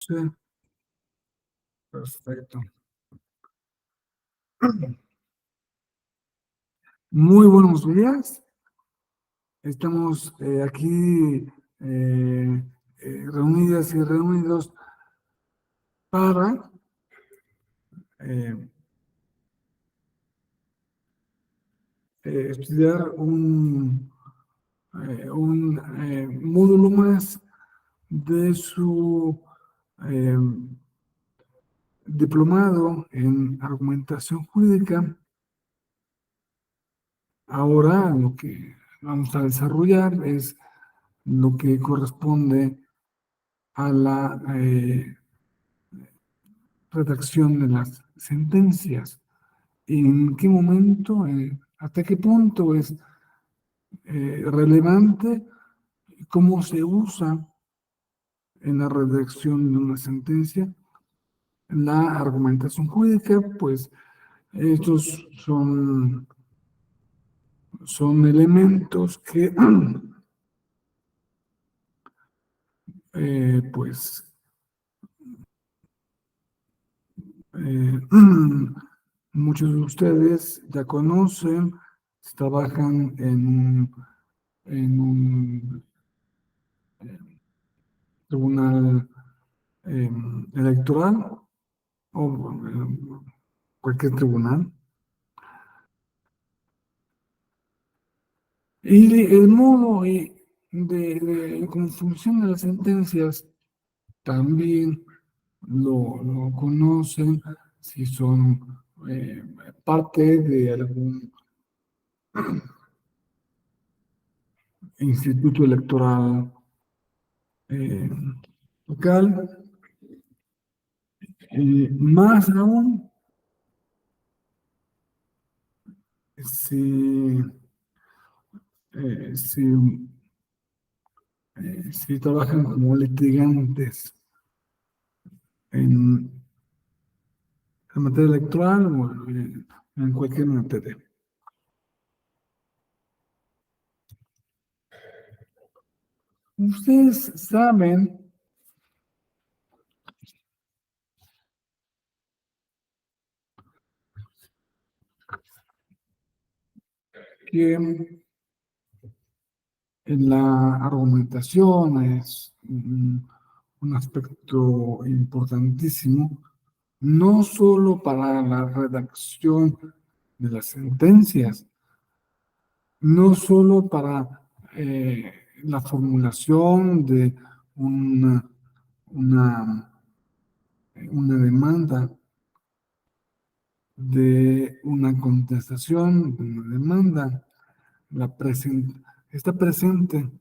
Sí, perfecto. Muy buenos días. Estamos aquí eh, reunidas y reunidos para eh, estudiar un módulo más de su eh, diplomado en argumentación jurídica. Ahora lo que vamos a desarrollar es lo que corresponde a la redacción de las sentencias. ¿En qué momento, hasta qué punto es relevante cómo se usa en la redacción de una sentencia la argumentación jurídica? Pues estos son elementos que pues eh, muchos de ustedes ya conocen, trabajan en un tribunal electoral o cualquier tribunal. Y el modo de cómo funcionan las sentencias también lo conocen si son parte de algún instituto electoral eh, local. Más aún si, si, si trabajan como litigantes en materia electoral o en cualquier materia. Ustedes saben que en la argumentación es un aspecto importantísimo, no solo para la redacción de las sentencias, no solo para la formulación de una, una, una demanda, de una contestación, de una demanda, está presente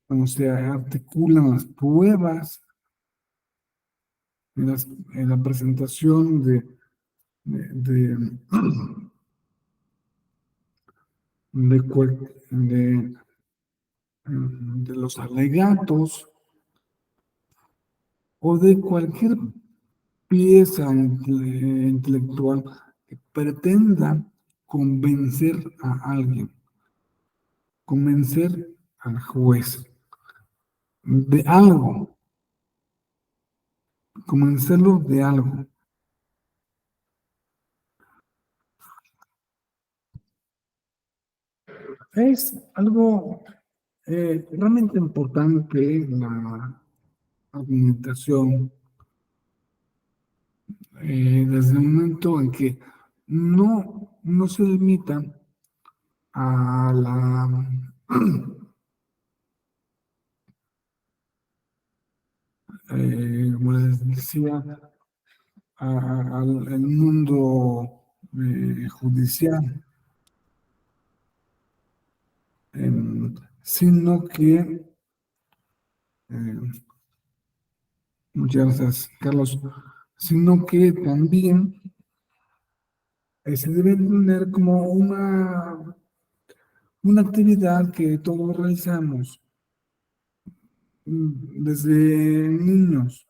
cuando se articulan las pruebas en la presentación de, de, de los alegatos o de cualquier pieza intelectual que pretenda convencer a alguien, convencer al juez de algo, convencerlo de algo. Es algo realmente importante la argumentación desde el momento en que no se limita a la, como les decía, al mundo judicial, sino que, eh, muchas gracias, Carlos, sino que también se debe entender como una actividad que todos realizamos desde niños,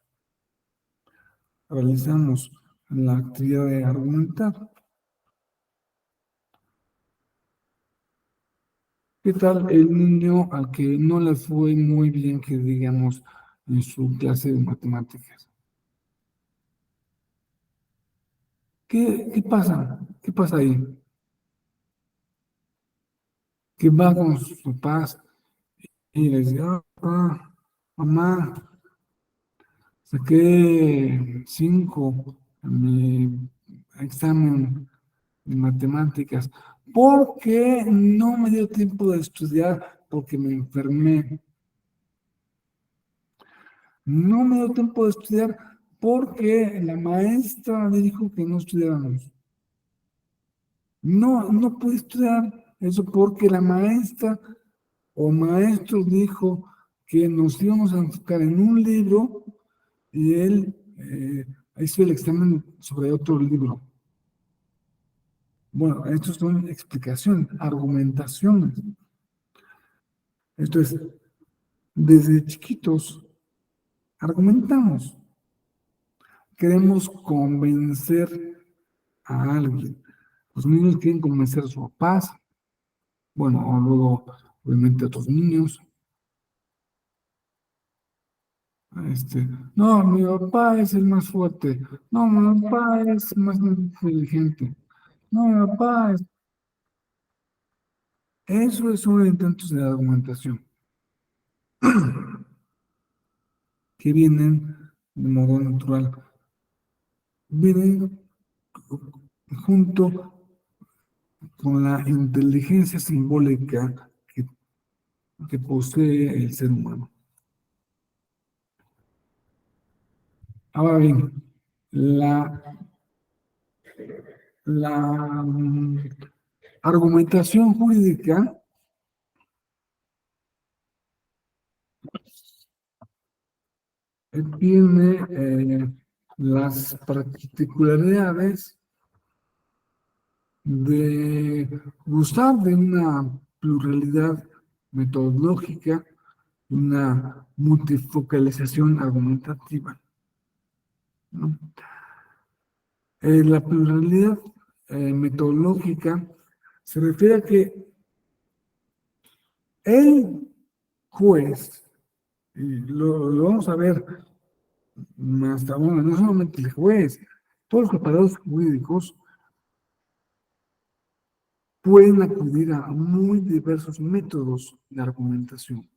realizamos la actividad de argumentar. ¿Qué tal el niño al que no le fue muy bien, que digamos, en su clase de matemáticas? ¿Qué pasa? ¿Qué pasa ahí? Que va con sus papás y les dice, "Ah, papá, mamá, saqué 5 en mi examen de matemáticas, porque no me dio tiempo de estudiar, porque me enfermé. No me dio tiempo de estudiar porque la maestra me dijo que no estudiáramos. No pude estudiar eso porque la maestra o maestro dijo que nos íbamos a enfocar en un libro y él hizo el examen sobre otro libro. Bueno, estos son explicaciones, argumentaciones. Esto es, desde chiquitos argumentamos, queremos convencer a alguien. Los niños quieren convencer a sus papás, bueno, o luego, obviamente, a otros niños. Este, no, mi papá es el más fuerte. No, mi papá es más inteligente. No, mi papá es... Eso es un intento de argumentación que vienen de modo natural. Vienen junto con la inteligencia simbólica que posee el ser humano. Ahora bien, la, la argumentación jurídica tiene las particularidades de gustar de una pluralidad metodológica, una multifocalización argumentativa, ¿no? La pluralidad metodológica se refiere a que el juez, y lo vamos a ver más aún, no solamente el juez, todos los preparados jurídicos pueden acudir a muy diversos métodos de argumentación,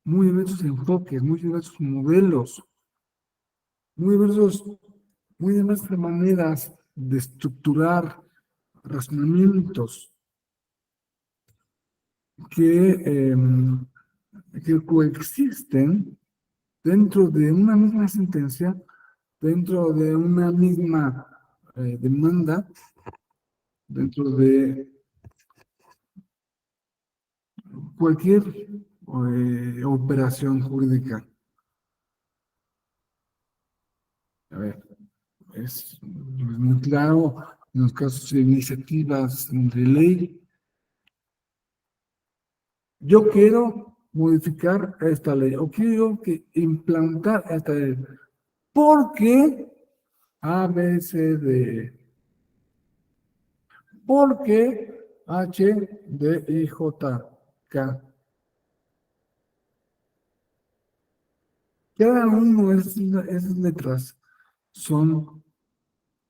muy diversos enfoques, muy diversos modelos, muy diversos, muy diversas maneras de estructurar razonamientos que, que coexisten dentro de una misma sentencia, dentro de una misma demanda, dentro de cualquier operación jurídica. A ver, es muy claro en los casos de iniciativas de ley. Yo quiero modificar esta ley, o quiero que implantar esta ley, porque A, B, C, D, porque H, D, I, J, K. Cada uno de esas letras son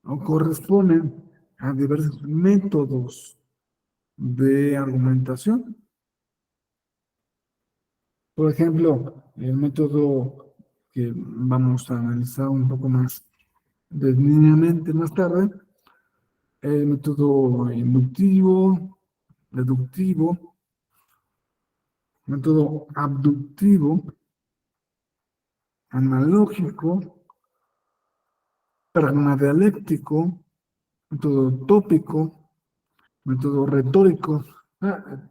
o corresponden a diversos métodos de argumentación. Por ejemplo, el método que vamos a analizar un poco más detenidamente más tarde, el método inductivo, deductivo, método abductivo, analógico, pragmadialéctico, método tópico, método retórico.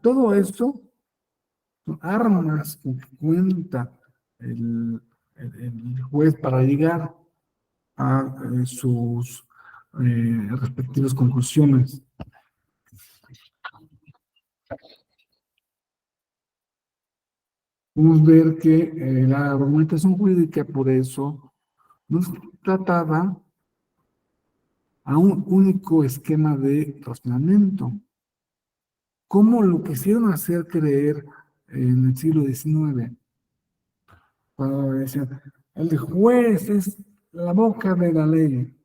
Todo esto son armas que cuenta el juez para llegar a sus respectivas conclusiones. Podemos ver que la argumentación jurídica, por eso, no se trataba a un único esquema de razonamiento. ¿Cómo lo quisieron hacer creer en el siglo XIX? Cuando decían, el juez es la boca de la ley.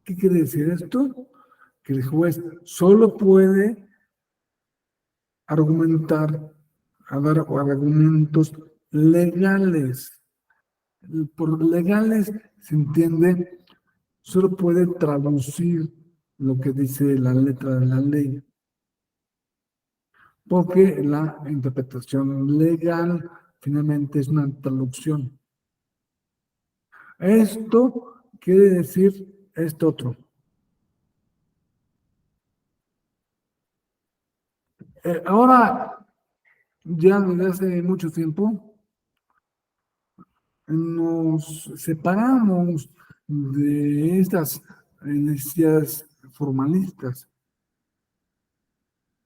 ¿Qué quiere decir esto? Que el juez solo puede argumentar, a dar argumentos legales. Por legales se entiende, solo puede traducir lo que dice la letra de la ley, porque la interpretación legal finalmente es una traducción. Esto quiere decir esto otro. Ahora, ya desde hace mucho tiempo, nos separamos de estas necesidades formalistas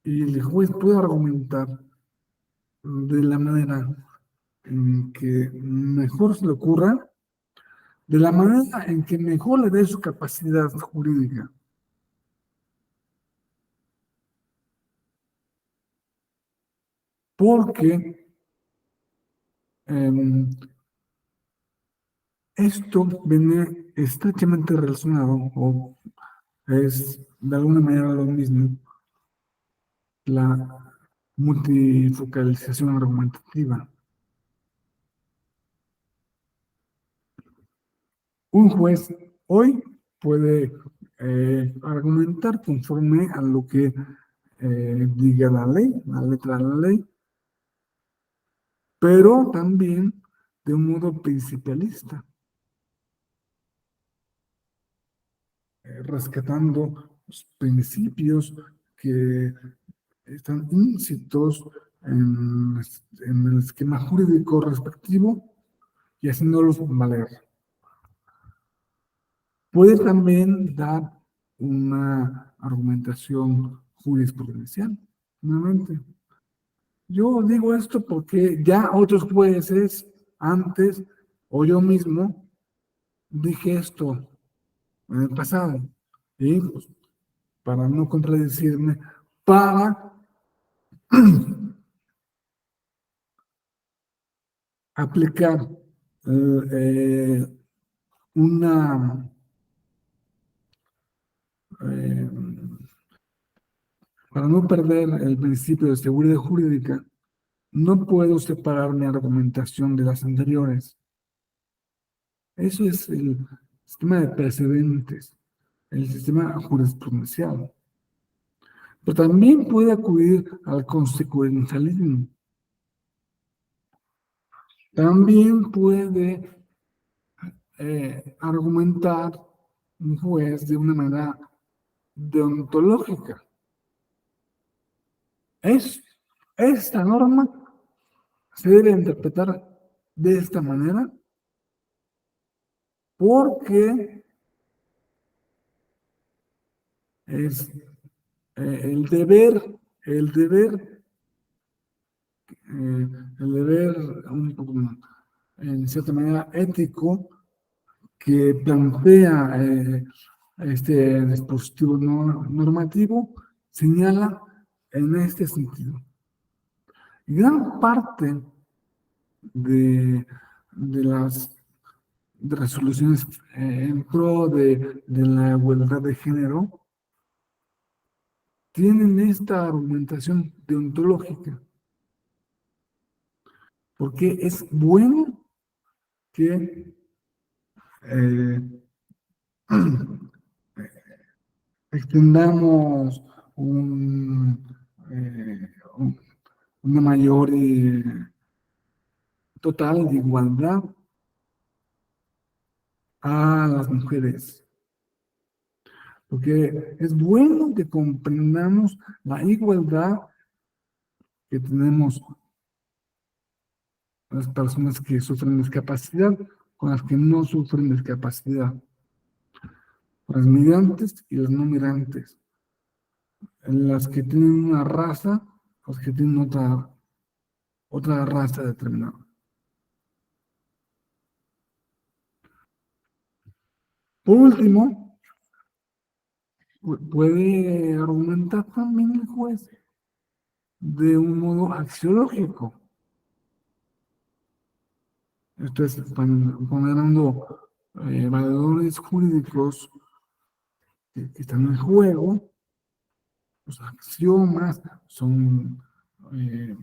y el juez puede argumentar de la manera en que mejor se le ocurra, de la manera en que mejor le dé su capacidad jurídica. Porque esto viene estrechamente relacionado, o es de alguna manera lo mismo, la multifocalización argumentativa. Un juez hoy puede argumentar conforme a lo que diga la ley, la letra de la ley, pero también de un modo principalista, rescatando los principios que están íncitos en el esquema jurídico respectivo y haciéndolos valer. Puede también dar una argumentación jurisprudencial, nuevamente. Yo digo esto porque ya otros jueces antes o yo mismo dije esto en el pasado. Y pues, para no contradecirme, para aplicar eh, una eh, para no perder el principio de seguridad jurídica, no puedo separar mi argumentación de las anteriores. Eso es el sistema de precedentes, el sistema jurisprudencial. Pero también puede acudir al consecuencialismo. También puede argumentar un juez de una manera deontológica. Esta norma se debe interpretar de esta manera porque es el deber, el deber en cierta manera ético que plantea este dispositivo normativo señala en este sentido. Gran parte de las resoluciones en pro de la igualdad de género tienen esta argumentación deontológica, porque es bueno que extendamos eh, una mayor total de igualdad a las mujeres. Porque es bueno que comprendamos la igualdad que tenemos las personas que sufren discapacidad con las que no sufren discapacidad, las migrantes y las no migrantes, las que tienen una raza, los que tienen otra raza determinada. Por último, puede argumentar también el juez de un modo axiológico. Entonces, poniendo valores jurídicos que están en juego, los axiomas son eh,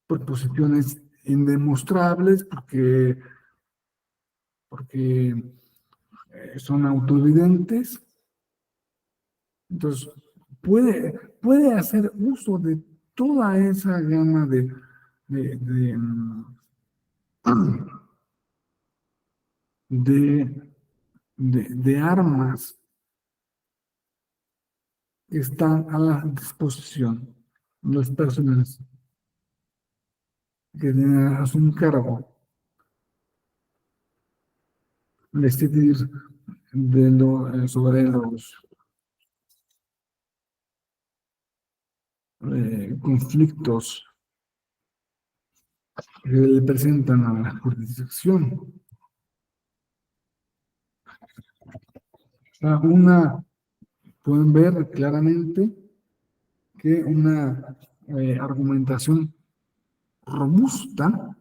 proposiciones indemostrables porque son autoevidentes. Entonces, puede hacer uso de toda esa gama de, de, mm, de, de armas que están a la disposición de las personas que tienen a su cargo decidir sobre los conflictos que le presentan a la jurisdicción. O sea, pueden ver claramente que una argumentación robusta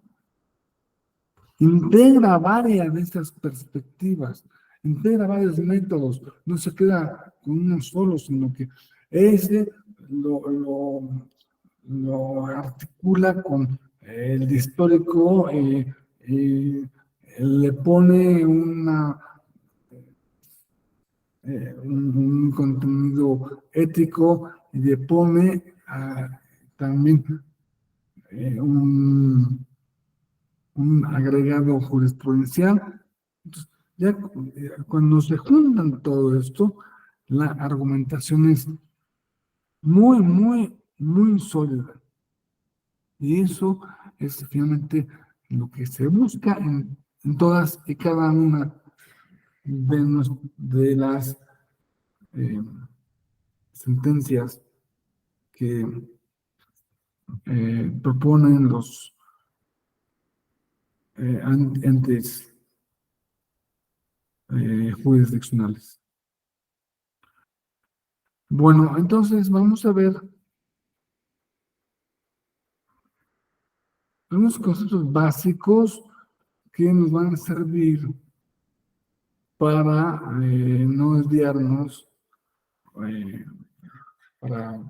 integra varias de estas perspectivas, integra varios métodos, no se queda con uno solo, sino que ese lo articula con el histórico, le pone un contenido ético y le pone también un agregado jurisprudencial. Entonces, ya cuando se juntan todo esto, la argumentación es muy, muy, muy sólida. Y eso es finalmente lo que se busca en todas y cada una de las eh, sentencias que proponen los entes jurisdiccionales. Bueno, entonces vamos a ver unos conceptos básicos que nos van a servir para no desviarnos, eh, para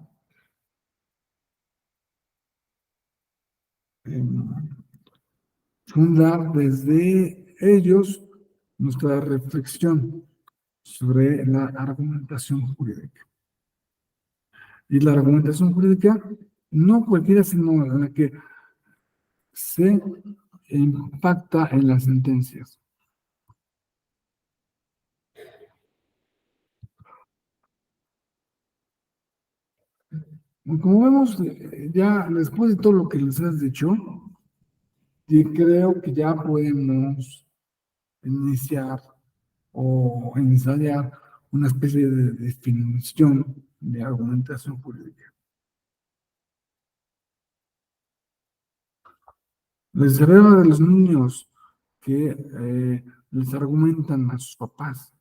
fundar desde ellos nuestra reflexión sobre la argumentación jurídica. Y la argumentación jurídica, no cualquiera, sino la que se impacta en las sentencias. Como vemos, ya después de todo lo que les has dicho, y creo que ya podemos iniciar o ensayar una especie de definición de argumentación jurídica. Les cerebro de los niños que les argumentan a sus papás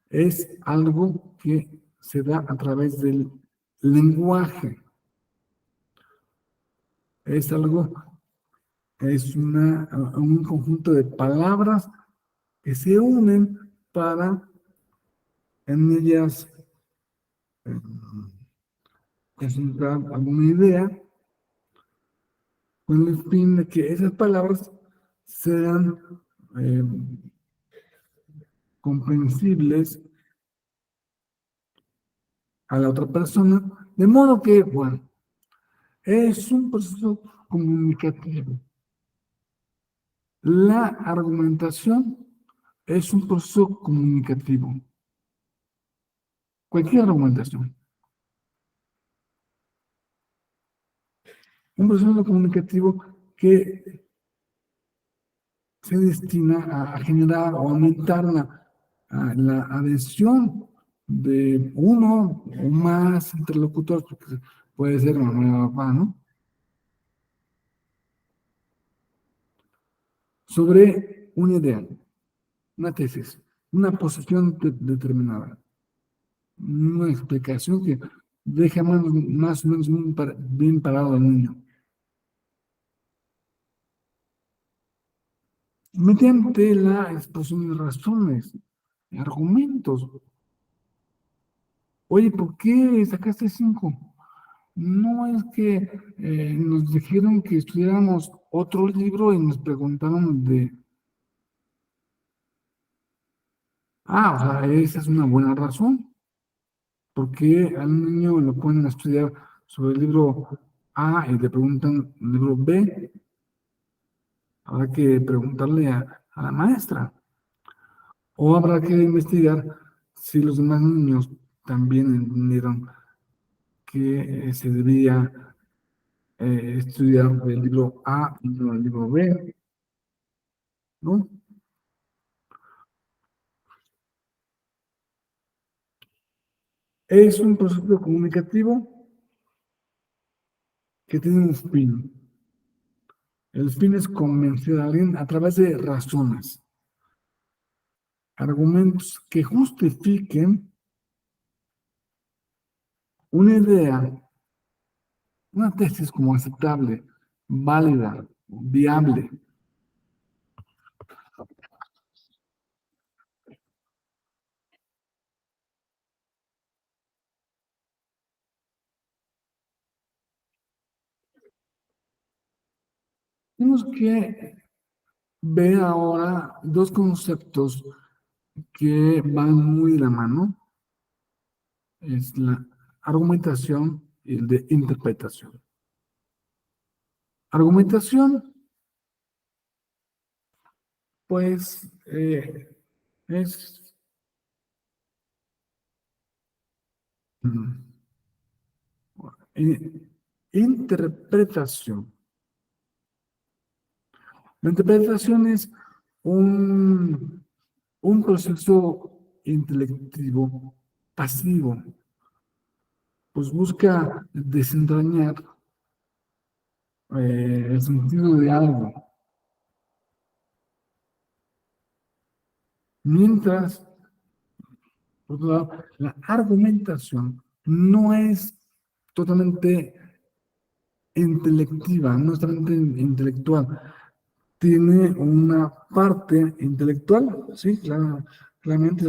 es algo que se da a través del lenguaje. Es algo, es un conjunto de palabras que se unen para en ellas eh, presentar alguna idea con el fin de que esas palabras sean eh, comprensibles a la otra persona, de modo que, bueno, es un proceso comunicativo. La argumentación es un proceso comunicativo. Cualquier argumentación. Un proceso comunicativo que se destina a generar o aumentar la adhesión de uno o más interlocutores, porque puede ser mamá o papá, ¿no? Sobre una idea, una tesis. una posición determinada, una explicación que deja más o menos bien parado al niño. Mediante la exposición de razones, argumentos. Oye, ¿por qué sacaste 5? No es que nos dijeron que estudiáramos otro libro y nos preguntaron o sea, esa es una buena razón. ¿Por qué al niño lo ponen a estudiar sobre el libro A y le preguntan el libro B? Habrá que preguntarle a la maestra. O habrá que investigar si los demás niños también entendieron que se debía estudiar el libro A y no el libro B, ¿no? Es un proceso comunicativo que tiene un fin. El fin es convencer a alguien a través de razones, argumentos que justifiquen una idea, una tesis como aceptable, válida, viable. Tenemos que ver ahora dos conceptos que van muy de la mano, es la argumentación y el de interpretación. Argumentación, pues, es mm, i- interpretación. La interpretación es un proceso intelectivo pasivo, pues busca desentrañar el sentido de algo, mientras, por otro lado, la argumentación no es totalmente intelectiva, no es totalmente intelectual, tiene una parte intelectual, sí, claro, claramente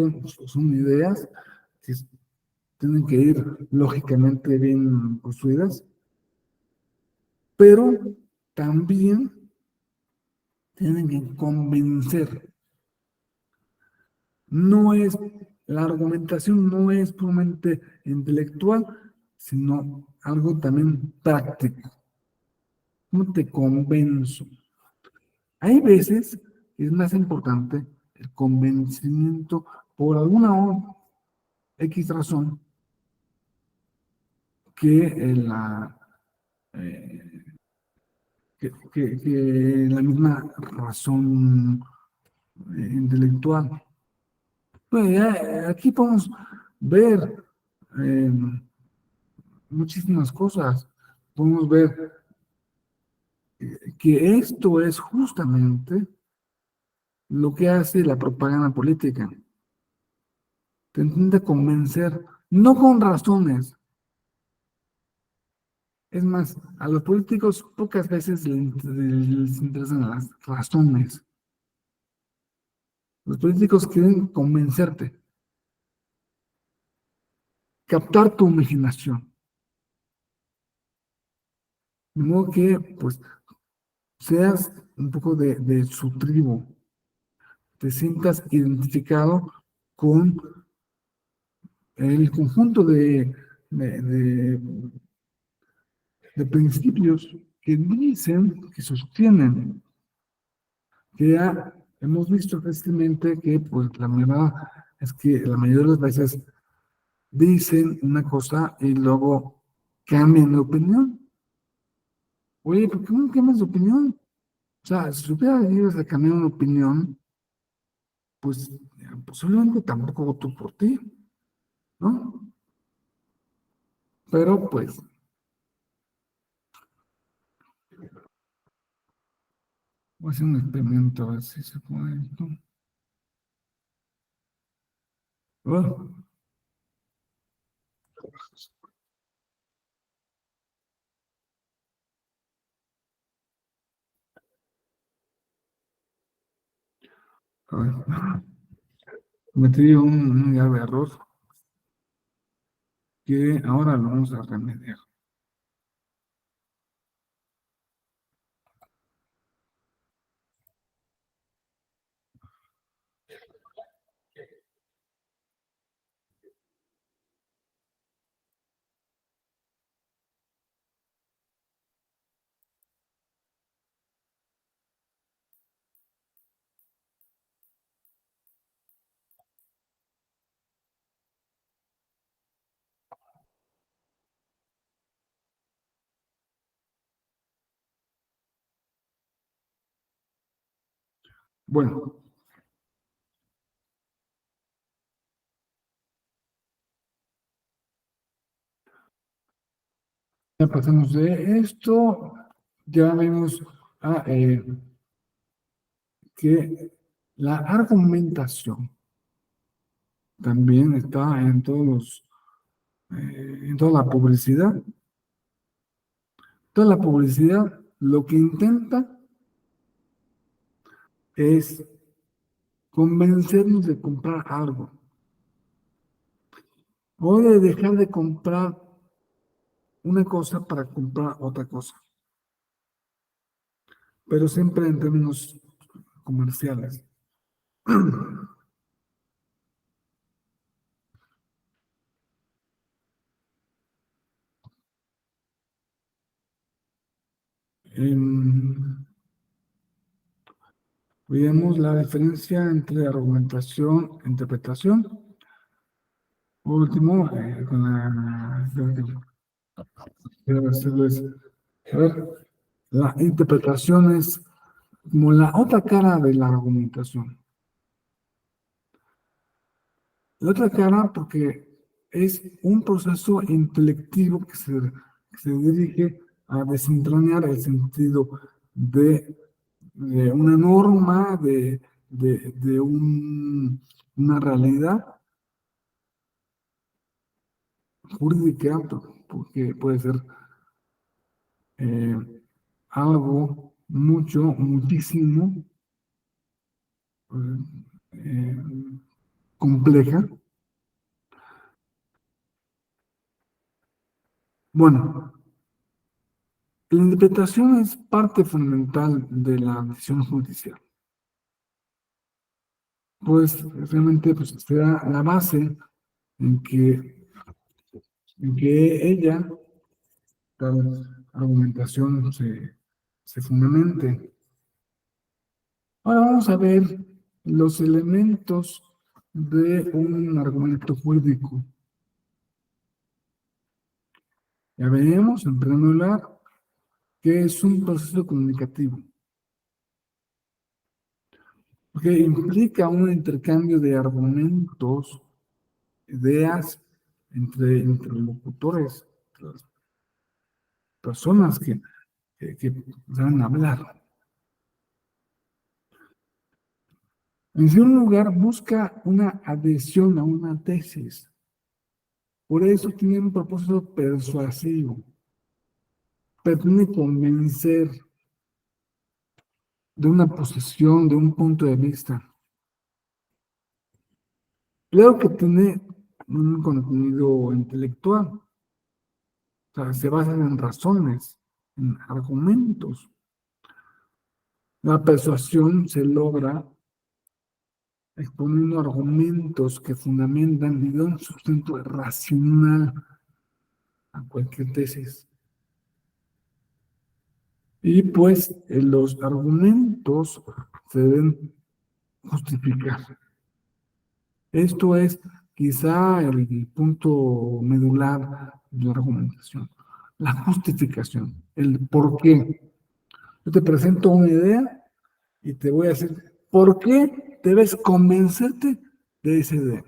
son ideas que tienen que ir lógicamente bien construidas, pero también tienen que convencer. No es, la argumentación no es puramente intelectual, sino algo también práctico. ¿Cómo te convenzo? Hay veces que es más importante el convencimiento por alguna X razón que eh, que la misma razón intelectual. Pues aquí podemos ver eh, muchísimas cosas. Podemos ver que esto es justamente lo que hace la propaganda política. Te intenta convencer, no con razones. Es más, a los políticos pocas veces les interesan las razones. Los políticos quieren convencerte, captar tu imaginación. De modo que, pues, seas un poco de su tribu, te sientas identificado con el conjunto de, de- de principios que dicen, que sostienen, que ya hemos visto recientemente que, pues, la verdad es que la mayoría de las veces dicen una cosa y luego cambian de opinión. Oye, ¿por qué no cambias de opinión? O sea, si supiera que ibas a cambiar una opinión, pues posiblemente tampoco voto por ti, ¿no? Pero pues, voy a hacer un experimento a ver si se puede esto. Bueno, a ver, cometí un grave error que ahora lo vamos a remediar. Bueno, ya pasamos de esto, ya vemos que la argumentación también está en en toda la publicidad. Toda la publicidad lo que intenta es convencernos de comprar algo o de dejar de comprar una cosa para comprar otra cosa, pero siempre en términos comerciales. Veamos la diferencia entre argumentación e interpretación. Por último, con quiero decirles, a ver, la interpretación es como la otra cara de la argumentación. La otra cara porque es un proceso intelectivo que se dirige a desentrañar el sentido de una norma, de una realidad jurídica, porque puede ser eh, algo mucho, muchísimo eh, compleja. Bueno, la interpretación es parte fundamental de la decisión judicial, pues realmente pues, será la base en en que ella, tal argumentación se fundamente. Ahora vamos a ver los elementos de un argumento jurídico. Ya veremos, en primer lugar, que es un proceso comunicativo, porque implica un intercambio de argumentos, ideas entre interlocutores, las personas que van a hablar. En segundo lugar, busca una adhesión a una tesis. Por eso tiene un propósito persuasivo. Pretende convencer de una posición, de un punto de vista. Claro que tiene un contenido intelectual, o sea, se basa en razones, en argumentos. La persuasión se logra exponiendo argumentos que fundamentan y dan un sustento racional a cualquier tesis. Y pues los argumentos se deben justificar. Esto es quizá el punto medular de la argumentación, la justificación, el por qué. Yo te presento una idea y te voy a decir por qué debes convencerte de esa idea.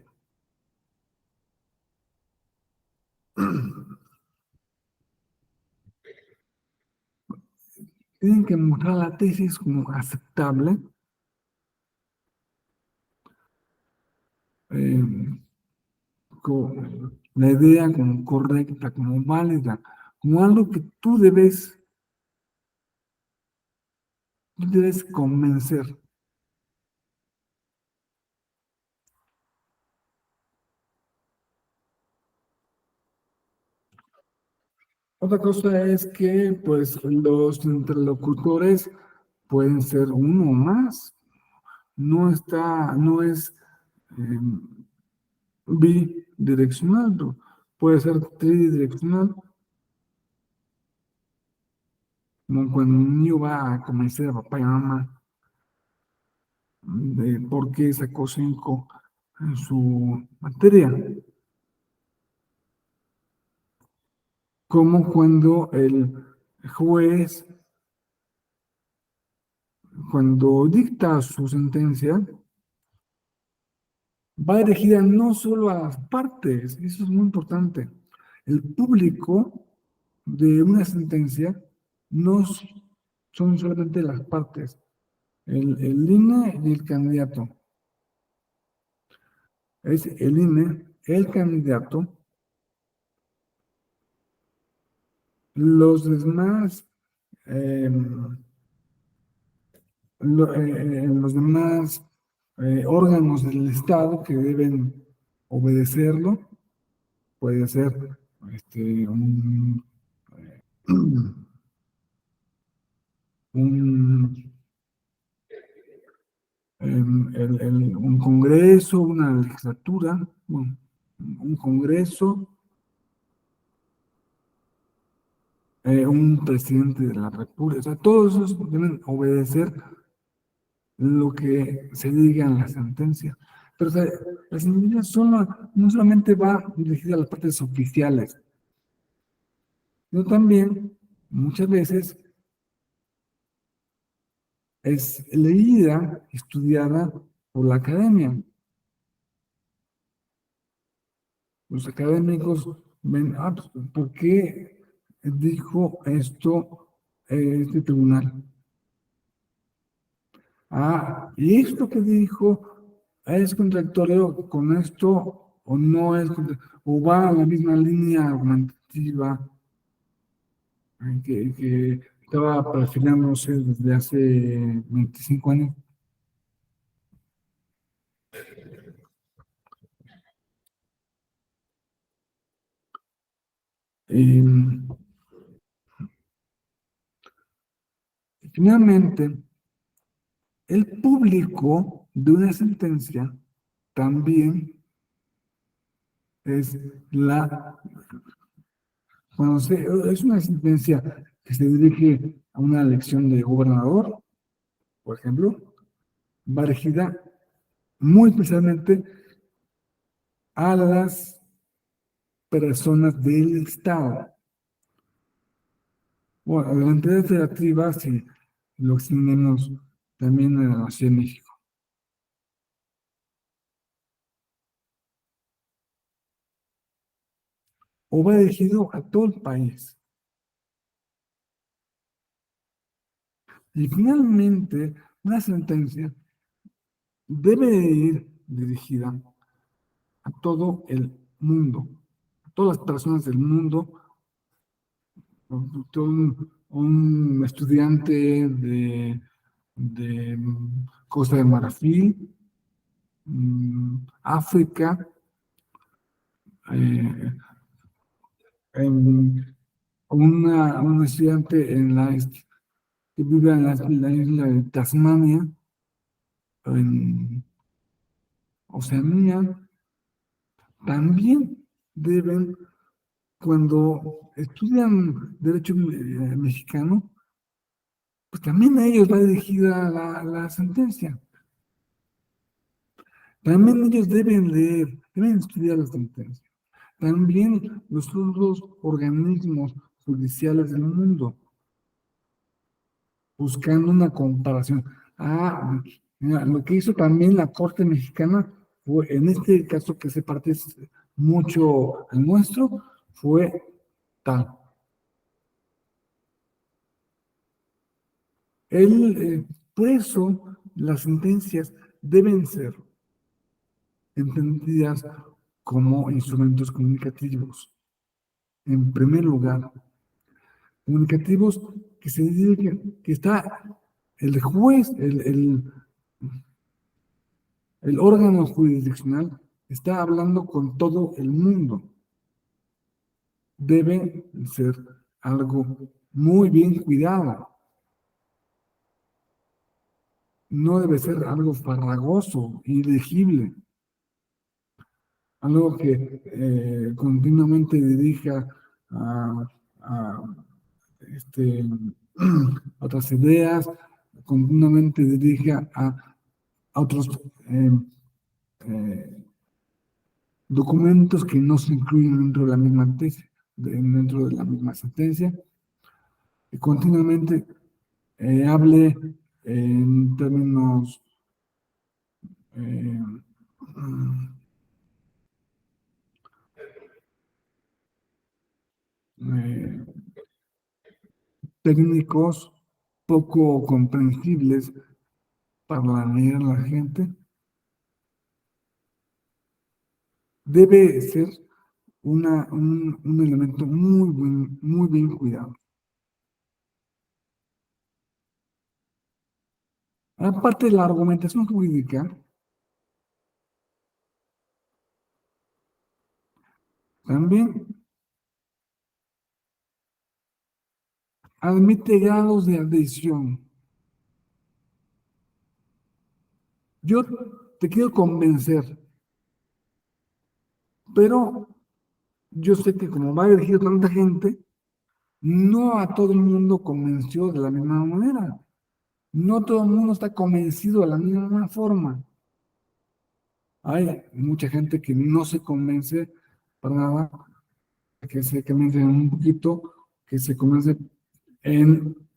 Tienen que mostrar la tesis como aceptable, eh, la idea como correcta, como válida, como algo que tú debes convencer. Otra cosa es que, pues, los interlocutores pueden ser uno o más. No es eh, bidireccional, puede ser tridireccional, como cuando un niño va a convencer a papá y a mamá de por qué sacó 5 en su materia, como cuando el juez, cuando dicta su sentencia, va dirigida no solo a las partes, eso es muy importante. El público de una sentencia no son solamente las partes, el INE y el candidato. Es el INE, el candidato, los demás, eh, los demás órganos del Estado que deben obedecerlo, puede ser un, un congreso, una legislatura, bueno, un congreso, un presidente de la República, o sea, todos esos deben obedecer lo que se diga en la sentencia. Pero o sea, la sentencia no solamente va dirigida a las partes oficiales, sino también muchas veces es leída, estudiada por la academia. Los académicos ven, pues, ¿por qué dijo esto este tribunal? Y esto que dijo es contradictorio con esto o no es, o va a la misma línea argumentativa que estaba perfilándose desde hace 25 años. Y finalmente, el público de una sentencia también es es una sentencia que se dirige a una elección de gobernador, por ejemplo, va dirigida muy especialmente a las personas del Estado. Bueno, la entidad federativa, si lo extendemos también a la Ciudad de México, o va dirigido a todo el país. Y finalmente, una sentencia debe ir dirigida a todo el mundo, a todas las personas del mundo, un estudiante de Costa de Marfil, África, eh, un estudiante que vive en la isla de Tasmania, en Oceanía, también deben, cuando estudian derecho mexicano, pues también a ellos va dirigida la sentencia. También ellos deben leer, deben estudiar la sentencia. También los otros organismos judiciales del mundo, buscando una comparación. Mira, lo que hizo también la Corte Mexicana fue, en este caso que se parece mucho al nuestro, fue tal. Por eso las sentencias deben ser entendidas como instrumentos comunicativos. En primer lugar, comunicativos que se dice que está el juez, el órgano jurisdiccional, está hablando con todo el mundo. Debe ser algo muy bien cuidado. No debe ser algo farragoso, ilegible, algo que continuamente dirija a, a, este, otras ideas, continuamente dirija a otros eh, eh, documentos que no se incluyen dentro de la misma tesis, dentro de la misma sentencia, y continuamente hable en términos eh, eh, técnicos poco comprensibles para leer la gente. Debe ser un elemento muy bien cuidado. Aparte de la argumentación jurídica, también admite grados de adhesión. Yo te quiero convencer, pero yo sé que como va a elegir tanta gente, no a todo el mundo convenció de la misma manera. No todo el mundo está convencido de la misma forma. Hay mucha gente que no se convence para nada, que se convence un poquito, que se convence en eh,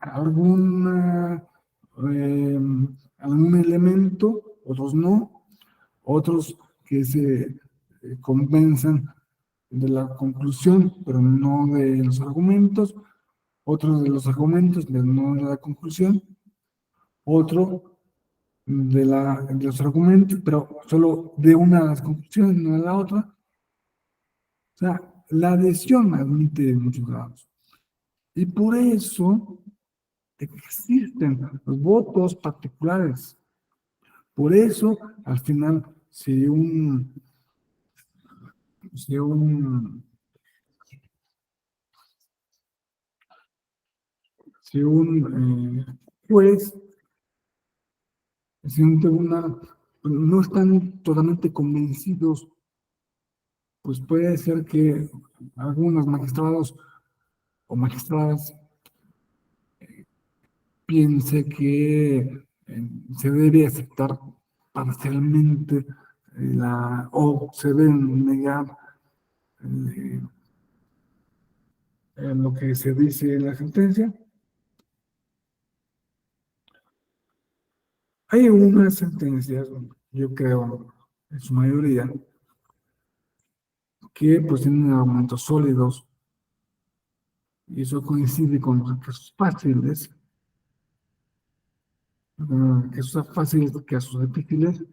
algún elemento, otros no, otros que se convencen de la conclusión, pero no de los argumentos, otros de los argumentos, pero no de la conclusión, otro de los argumentos, pero solo de una de las conclusiones, no de la otra. O sea, la adhesión admite muchos grados. Y por eso existen los votos particulares. Por eso, al final, si un, si un juez, si un tribunal no están totalmente convencidos, pues puede ser que algunos magistrados o magistradas piense que se debe aceptar parcialmente o se debe negar eh, lo que se dice en la sentencia. Hay unas sentencias, yo creo, en su mayoría, que pues tienen argumentos sólidos, y eso coincide con los casos fáciles, casos fáciles, casos difíciles.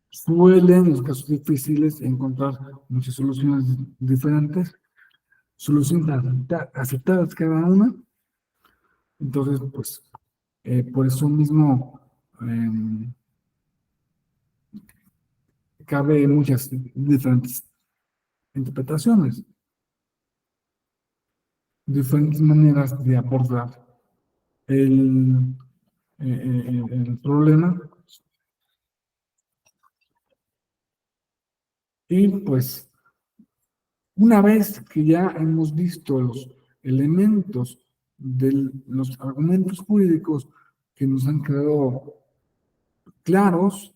Suelen los casos difíciles encontrar muchas soluciones diferentes, soluciones aceptadas cada una. Entonces, pues, por eso mismo cabe muchas diferentes interpretaciones, diferentes maneras de abordar el, el problema. Y pues, una vez que ya hemos visto los elementos de los argumentos jurídicos que nos han quedado claros,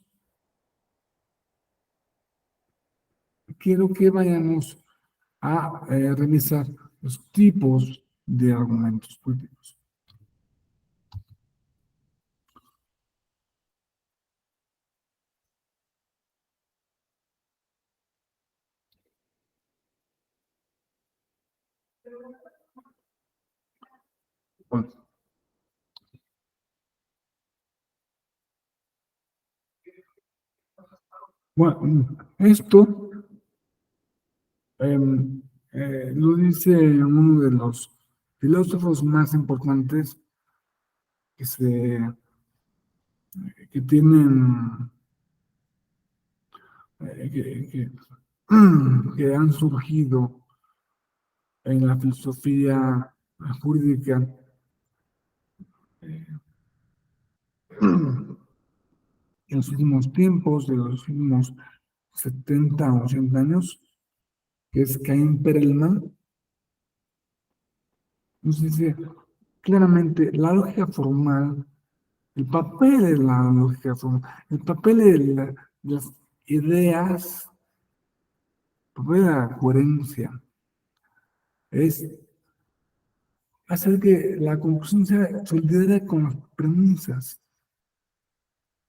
quiero que vayamos a revisar los tipos de argumentos jurídicos. Bueno, esto lo dice uno de los filósofos más importantes que se que tienen que han surgido en la filosofía jurídica eh, en los últimos tiempos, de los últimos 70 o 80 años, que es Caín Perelman. Nos dice claramente la lógica formal, el papel de la lógica formal, el papel de las ideas, el papel de la coherencia, es hacer que la conclusión sea solidaria con las premisas,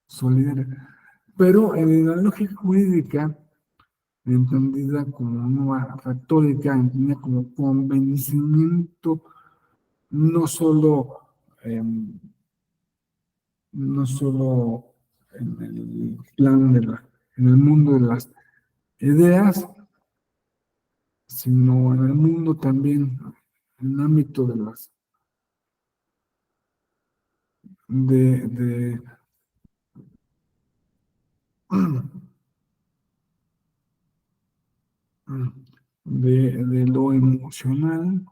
solidaria. Pero en la lógica jurídica, entendida como una retórica, entendida como convencimiento, no solo, no solo en el plan en el mundo de las ideas, sino en el mundo también, en el ámbito de las de de lo emocional,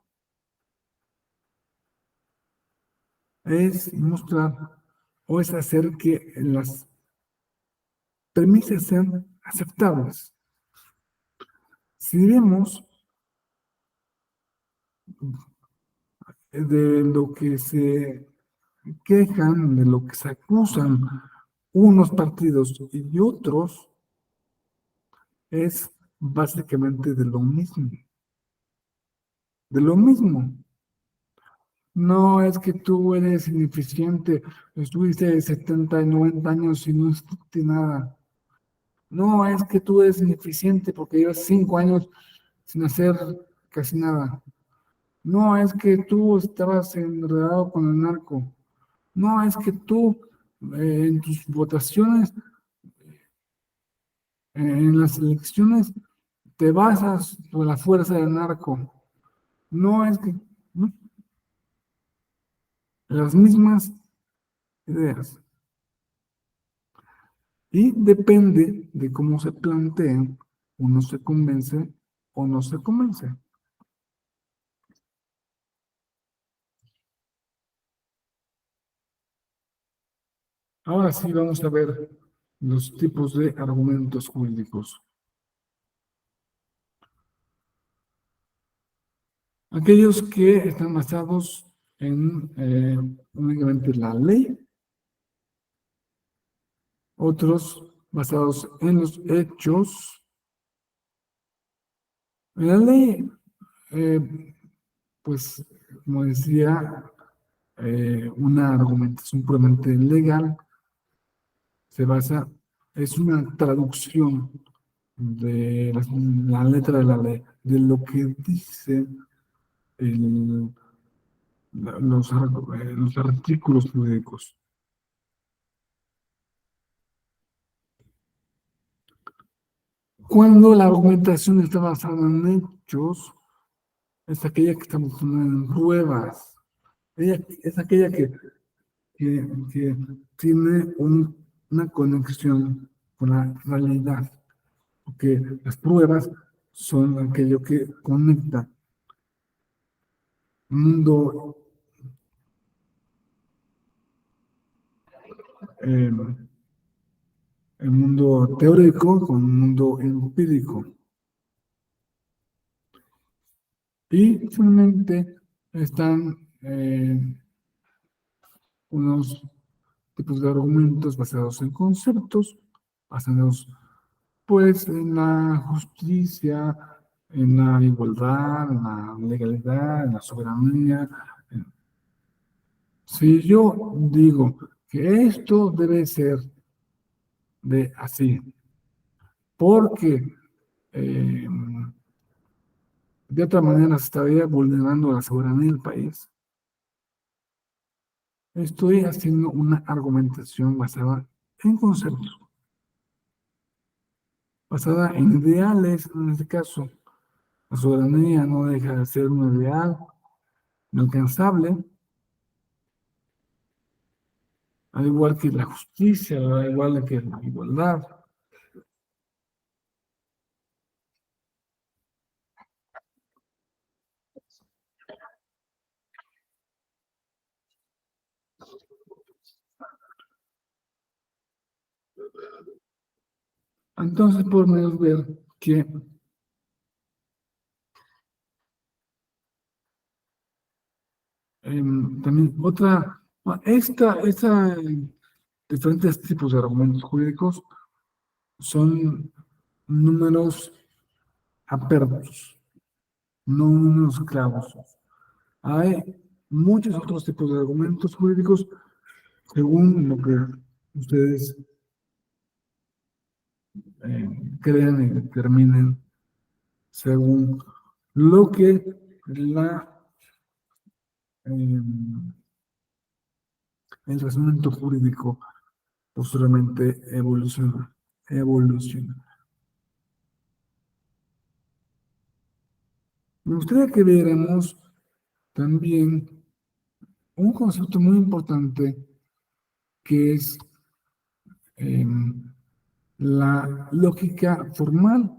es mostrar o es hacer que las premisas sean aceptables. Si vemos de lo que se quejan, de lo que se acusan unos partidos y otros, es básicamente de lo mismo. De lo mismo. No es que tú eres ineficiente, estuviste 70 y 90 años y no hiciste nada. No es que tú eres ineficiente porque llevas 5 años sin hacer casi nada. No es que tú estabas enredado con el narco. No es que tú en tus votaciones, en las elecciones, te basas por la fuerza del narco. No es que, ¿no? Las mismas ideas. Y depende de cómo se planteen, uno se convence o no se convence. Ahora sí vamos a ver los tipos de argumentos jurídicos. Aquellos que están basados en únicamente la ley, otros basados en los hechos. En la ley, pues, como decía, una argumentación puramente legal se basa, es una traducción de la letra de la ley, de lo que dice el, los artículos jurídicos. Cuando la argumentación está basada en hechos, es aquella que estamos poniendo en pruebas. Es aquella que tiene una conexión con la realidad, porque las pruebas son aquello que conecta el mundo, eh, el mundo teórico con el mundo empírico. Y finalmente están unos tipos de argumentos basados en conceptos, basados pues en la justicia, en la igualdad, en la legalidad, en la soberanía. Si yo digo que esto debe ser de así, porque eh, de otra manera se estaría vulnerando la soberanía del país, estoy haciendo una argumentación basada en conceptos, basada en ideales, en este caso, La soberanía no deja de ser un ideal inalcanzable, al igual que la justicia, al igual que la igualdad. Entonces podemos ver que también diferentes tipos de argumentos jurídicos son números apertos, no números clavos. Hay muchos otros tipos de argumentos jurídicos según lo que ustedes crean y determinen, según lo que eh, el razonamiento jurídico posteriormente evoluciona. Me gustaría que viéramos también un concepto muy importante que es la lógica formal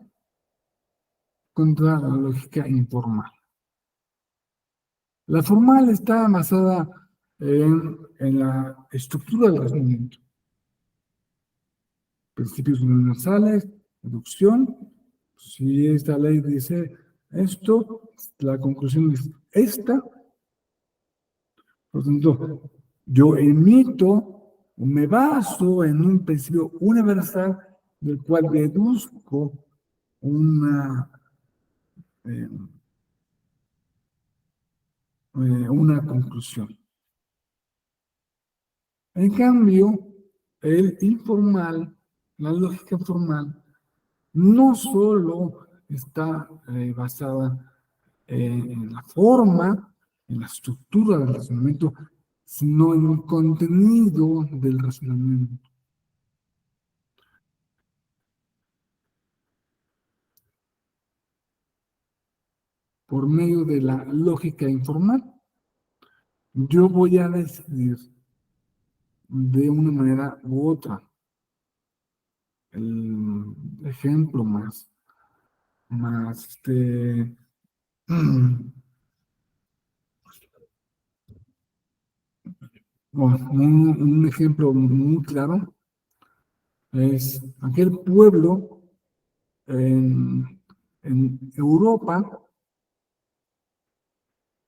contra la lógica informal. La formal está basada en la estructura del razonamiento. Principios universales, deducción. Si esta ley dice esto, la conclusión es esta. Por lo tanto, yo emito o me baso en un principio universal del cual deduzco una, eh, una conclusión. En cambio, el informal, la lógica formal, no solo está basada en la forma, en la estructura del razonamiento, sino en el contenido del razonamiento. Por medio de la lógica informal, yo voy a decidir de una manera u otra. El ejemplo más bueno, un ejemplo muy claro es aquel pueblo en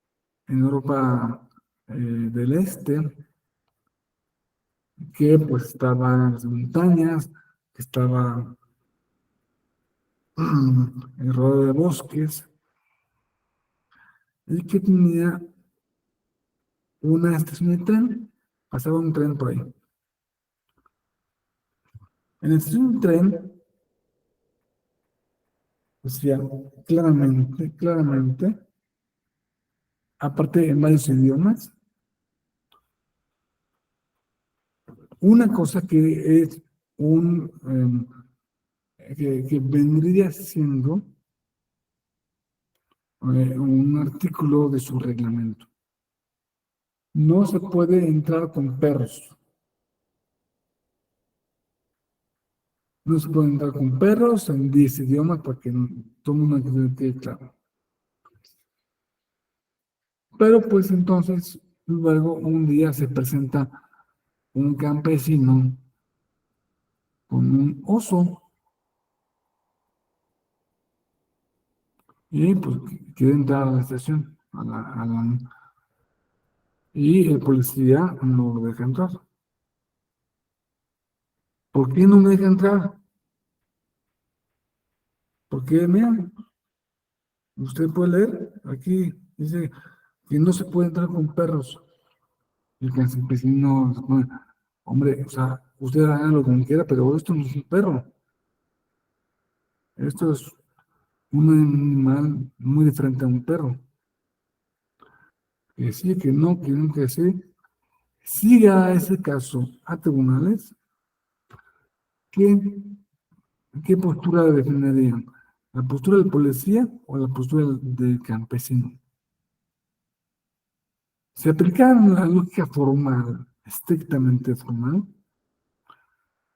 Europa del Este, que pues estaba en las montañas, que estaba rodeado de bosques, y que tenía una estación de tren, pasaba un tren por ahí. En la estación de tren decía claramente, aparte en varios idiomas, una cosa que es que vendría siendo un artículo de su reglamento. No se puede entrar con perros. No se puede entrar con perros en 10 idiomas para que todo el mundo quede claro. Pero pues entonces, luego un día se presenta un campesino con un oso y pues quiere entrar a la estación, y el policía no lo deja entrar. ¿Por qué no me deja entrar? Porque, mira, usted puede leer, aquí dice que no se puede entrar con perros. El campesino, hombre, o sea, usted haga lo que quiera, pero esto no es un perro. Esto es un animal muy diferente a un perro. Que sí, que no, que no, que sí. Siga ese caso a tribunales, ¿qué postura defenderían? ¿La postura del policía o la postura del campesino? Si aplicaran la lógica formal, estrictamente formal,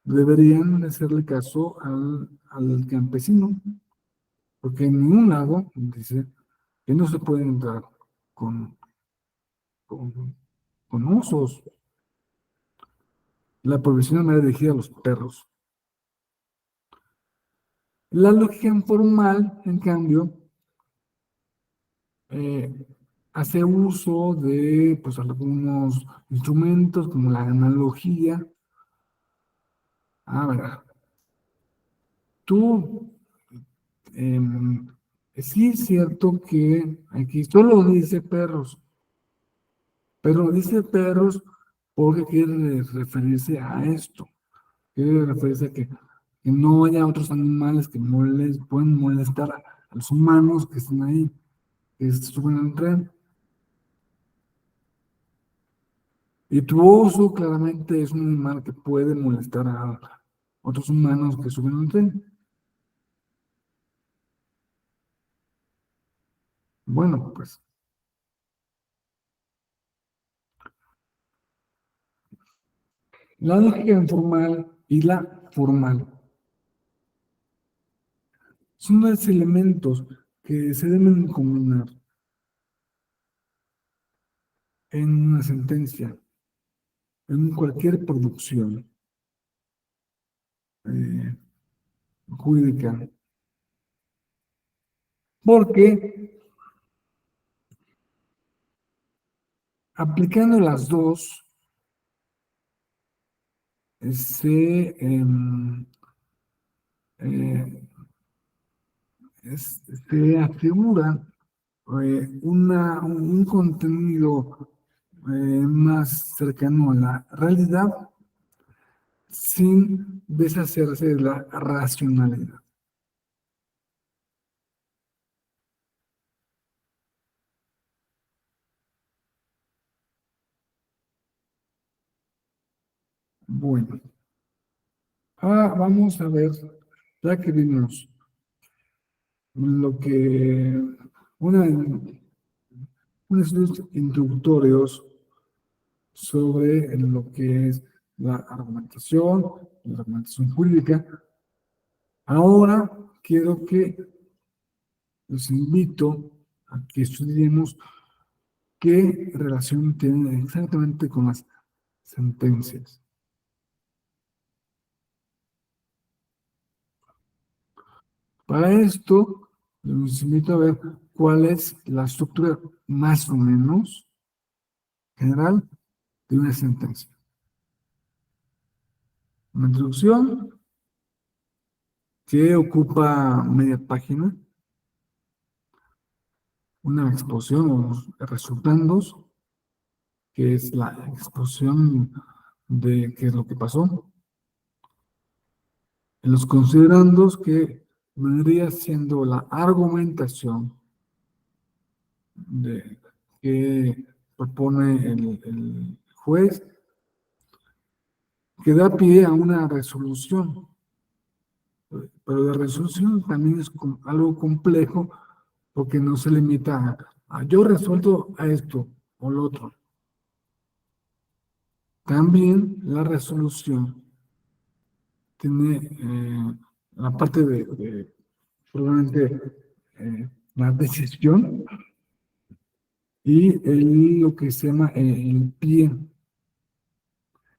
deberían hacerle caso al campesino, porque en ningún lado dice que no se puede entrar con, con, con osos. La prohibición va dirigida a los perros. La lógica informal, en cambio, eh, hace uso de pues, algunos instrumentos como la analogía. A ver, tú, em, sí es cierto que aquí solo dice perros, pero dice perros porque quiere referirse a esto, quiere referirse a que no haya otros animales que pueden molestar a los humanos que están ahí, que se suben al tren. Y tu oso claramente es un animal que puede molestar a otros humanos que suben al tren. Bueno, pues la lógica informal y la formal son dos elementos que se deben combinar en una sentencia, en cualquier producción eh, jurídica, porque aplicando las dos se, eh, se asegura un contenido más cercano a la realidad sin deshacerse de la racionalidad. Bueno, vamos a ver, ya que vimos lo que una, unos estudios introductorios sobre lo que es la argumentación jurídica. Ahora quiero que los invito a que estudiemos qué relación tienen exactamente con las sentencias. Para esto, los invito a ver cuál es la estructura más o menos general de una sentencia. Una introducción que ocupa media página, una exposición o los resultandos, que es la exposición de qué es lo que pasó, en los considerandos, que vendría siendo la argumentación que propone el juez, que da pie a una resolución. Pero la resolución también es algo complejo porque no se limita yo resuelto a esto o lo otro. También la resolución tiene la parte probablemente la decisión y lo que se llama el pie.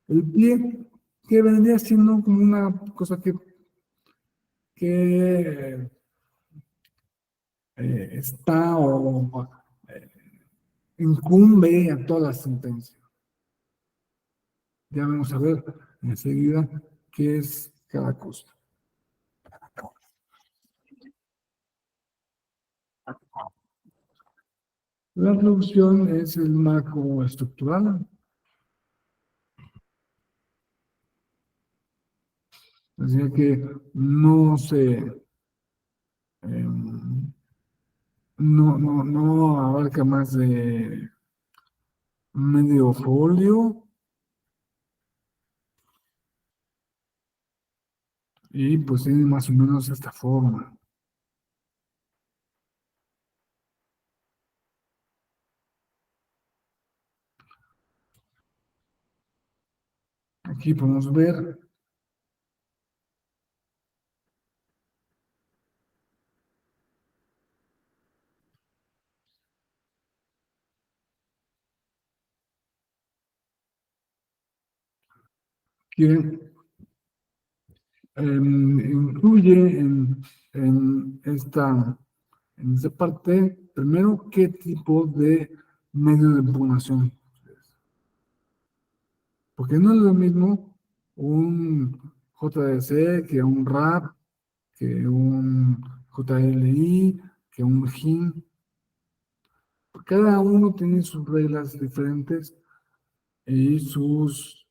El pie que vendría siendo como una cosa que está o incumbe a toda la sentencia. Ya vamos a ver enseguida qué es cada cosa. La producción es el marco estructural, así que no no abarca más de medio folio y pues tiene más o menos esta forma. Aquí podemos ver que incluye en esta parte, primero, qué tipo de medio de impugnación. Porque no es lo mismo un JDC que un RAP, que un JLI, que un GIN. Cada uno tiene sus reglas diferentes y sus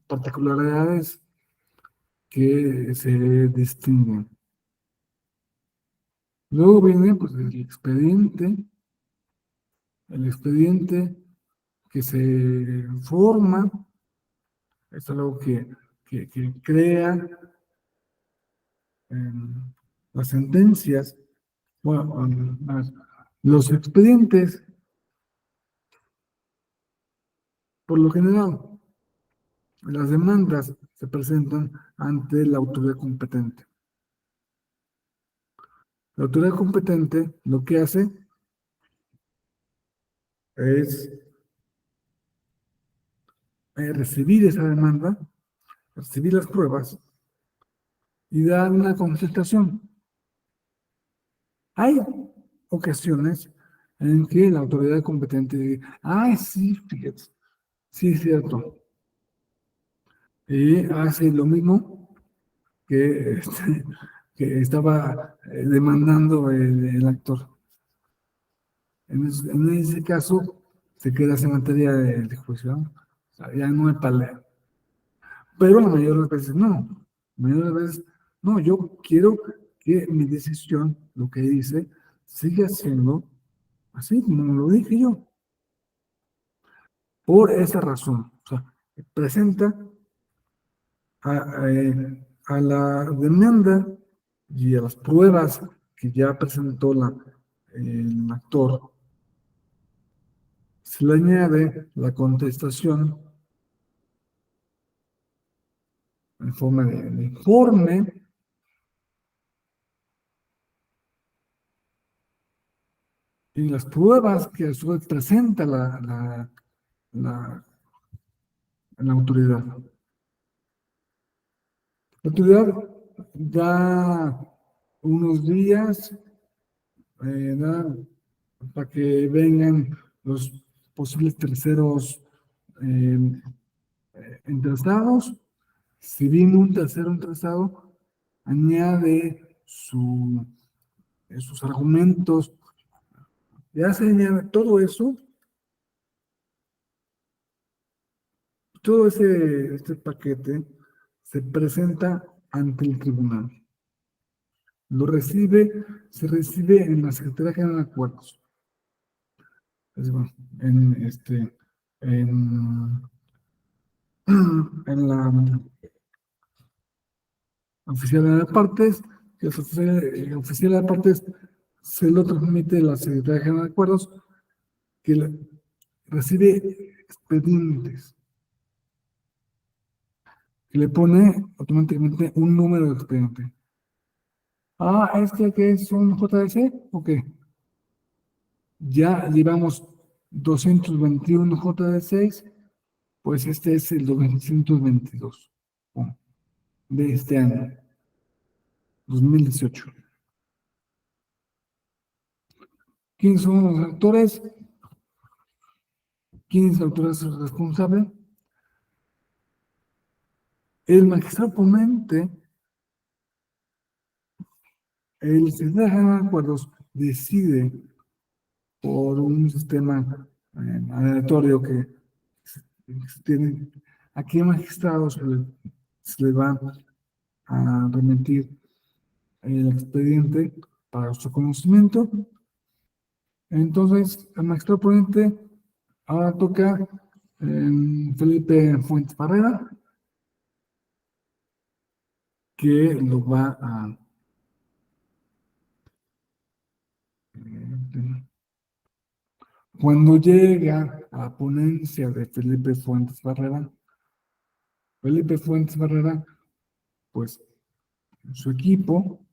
particularidades que se distinguen. Luego viene pues, el expediente que se forma, es algo que crea las sentencias. Bueno, los expedientes, por lo general, las demandas se presentan ante la autoridad competente. La autoridad competente lo que hace es recibir esa demanda, recibir las pruebas y dar una contestación. Hay ocasiones en que la autoridad competente dice, ay, sí, fíjate, sí es cierto, y hace lo mismo que, que estaba demandando el actor. En ese caso, se queda sin materia de juicio, ¿no? O sea, ya no hay palea. Pero la mayoría de las veces no. La mayoría de las veces, no, yo quiero que mi decisión, lo que dice, siga siendo así como lo dije yo. Por esa razón, o sea, presenta a la demanda y a las pruebas que ya presentó el actor, se le añade la contestación en forma de informe y las pruebas que a su vez presenta la, la autoridad. La autoridad da unos días, da para que vengan los posibles terceros eh, interesados. Si viene un tercero interesado, añade sus argumentos, ya se añade todo eso, todo este paquete se presenta ante el tribunal. Se recibe en la Secretaría General de Acuerdos. Es bueno, en, en la oficina de partes, que el oficial de partes se lo transmite la Secretaría General de Acuerdos, que recibe expedientes, que le pone automáticamente un número de expediente. Ah, que es un JDC, ok. Ya llevamos 221 JD6, pues este es el 222 de este año, 2018. ¿Quiénes son los actores? ¿Quién es el autor responsable? El magistrado ponente, el secretario general de acuerdos, decide por un sistema aleatorio que tiene a qué magistrado se le va a remitir el expediente para su conocimiento. Entonces, el magistrado ponente ahora toca Felipe Fuentes Barrera, que lo va a... Cuando llega la ponencia de Felipe Fuentes Barrera. Felipe Fuentes Barrera, pues su equipo,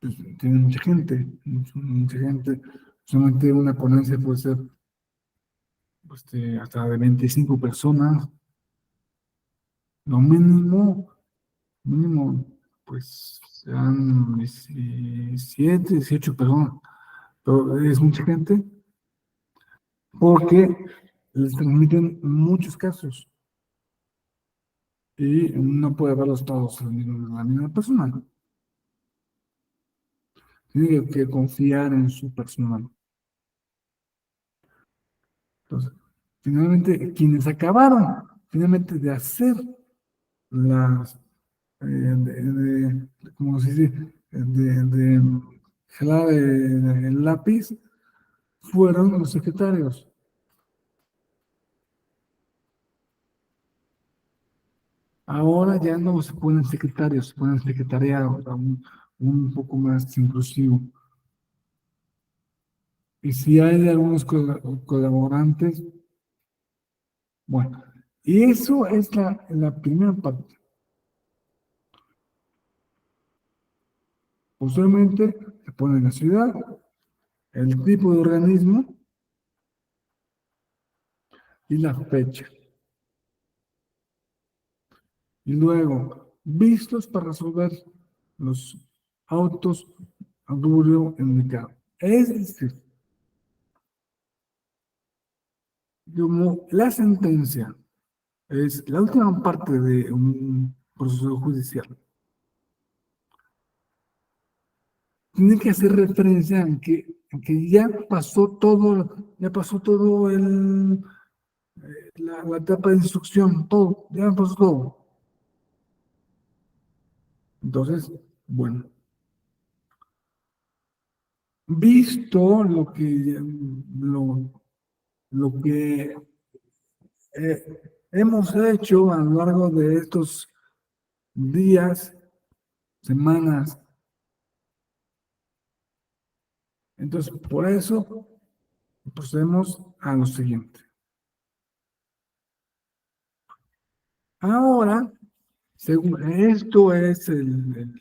pues, tiene mucha gente. Solamente una ponencia puede ser pues, hasta de 25 personas, lo mínimo, pues sean 17, 18 personas, pero es mucha gente porque les transmiten muchos casos y no puede verlos todos la misma persona. Tiene que confiar en su personal. Entonces, finalmente, quienes acabaron finalmente de hacer las, ¿cómo se dice? De jalar el lápiz, fueron los secretarios. Ahora ya no se ponen secretarios, se ponen secretariado, o sea, un poco más inclusivo. Y si hay algunos colaborantes, bueno, y eso es la primera parte. Posteriormente se pone la ciudad, el tipo de organismo y la fecha. Y luego, vistos para resolver los autos a rubro indicado. Es decir, como la sentencia es la última parte de un proceso judicial, tiene que hacer referencia en que ya pasó todo la etapa de instrucción, todo, ya pasó todo. Entonces, bueno, visto lo que hemos hecho a lo largo de estos días, semanas, entonces por eso procedemos a lo siguiente. Ahora, según esto es el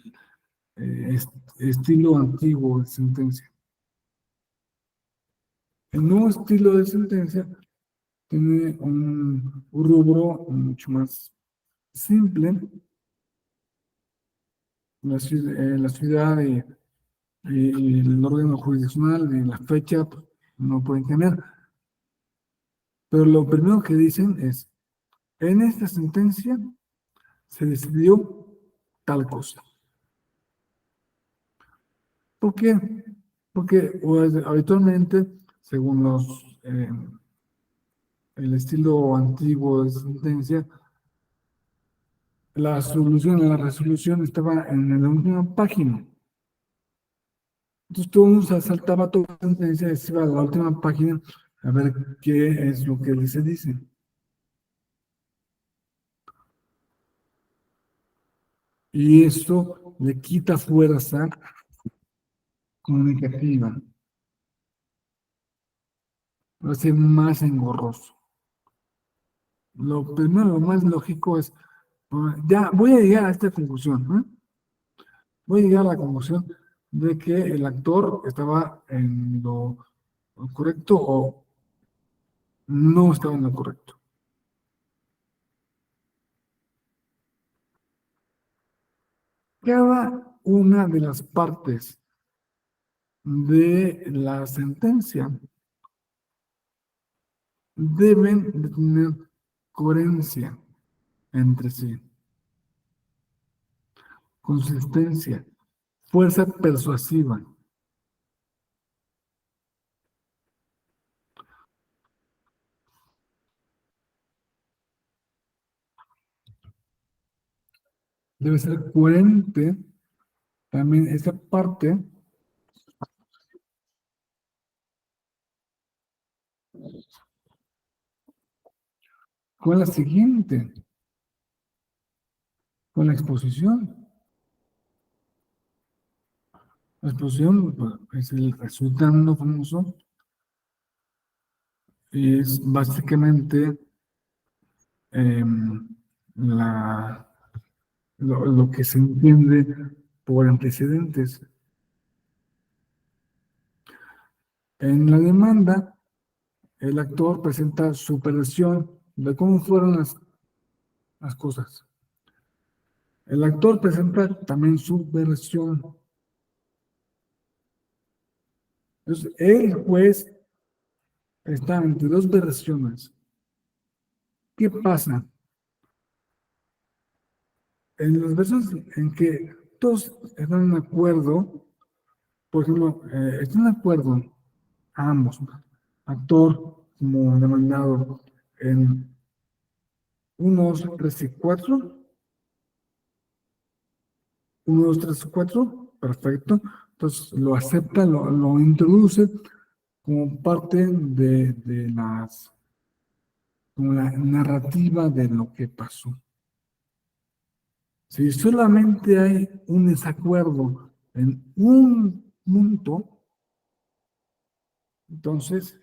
estilo antiguo de sentencia. El nuevo estilo de sentencia tiene un rubro mucho más simple. La ciudad y el órgano jurisdiccional y la fecha pues, no pueden cambiar. Pero lo primero que dicen es, en esta sentencia se decidió tal cosa. ¿Por qué? Porque pues, habitualmente, según el estilo antiguo de sentencia, la resolución estaba en la última página. Entonces todo el mundo se saltaba toda la sentencia y se iba a la última página a ver qué es lo que se dice. Y esto le quita fuerza comunicativa, lo hace más engorroso. Lo primero, lo más lógico es, ya voy a llegar a esta conclusión, ¿no? Voy a llegar a la conclusión de que el actor estaba en lo correcto o no estaba en lo correcto. Cada una de las partes de la sentencia deben de tener coherencia entre sí, consistencia, fuerza persuasiva. Debe ser coherente también esa parte con la siguiente, con la exposición. La exposición pues, es el resultado famoso y es básicamente em, la, lo que se entiende por antecedentes. En la demanda, el actor presenta su versión de cómo fueron las cosas. El actor presenta también su versión. Entonces, el juez está entre dos versiones. ¿Qué pasa? En las veces en que todos están de acuerdo, por ejemplo, están de acuerdo ambos, actor como demandado, en unos 3 y 4, 1, 2, 3, 4, perfecto. Entonces lo acepta, lo introduce como parte de como la narrativa de lo que pasó. Si solamente hay un desacuerdo en un punto, entonces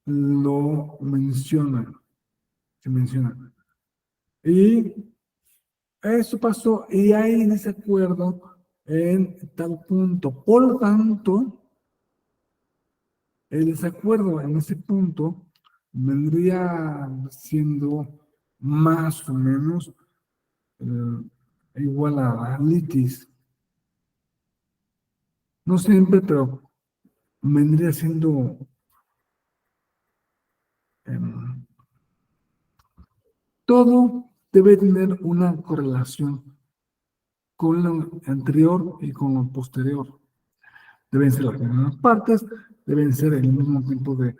lo mencionan, se menciona. Y eso pasó y hay desacuerdo en tal punto. Por lo tanto, el desacuerdo en ese punto vendría siendo más o menos igual a litis. No siempre, pero vendría siendo em, todo debe tener una correlación con lo anterior y con lo posterior. Deben ser las mismas partes, deben ser el mismo tipo de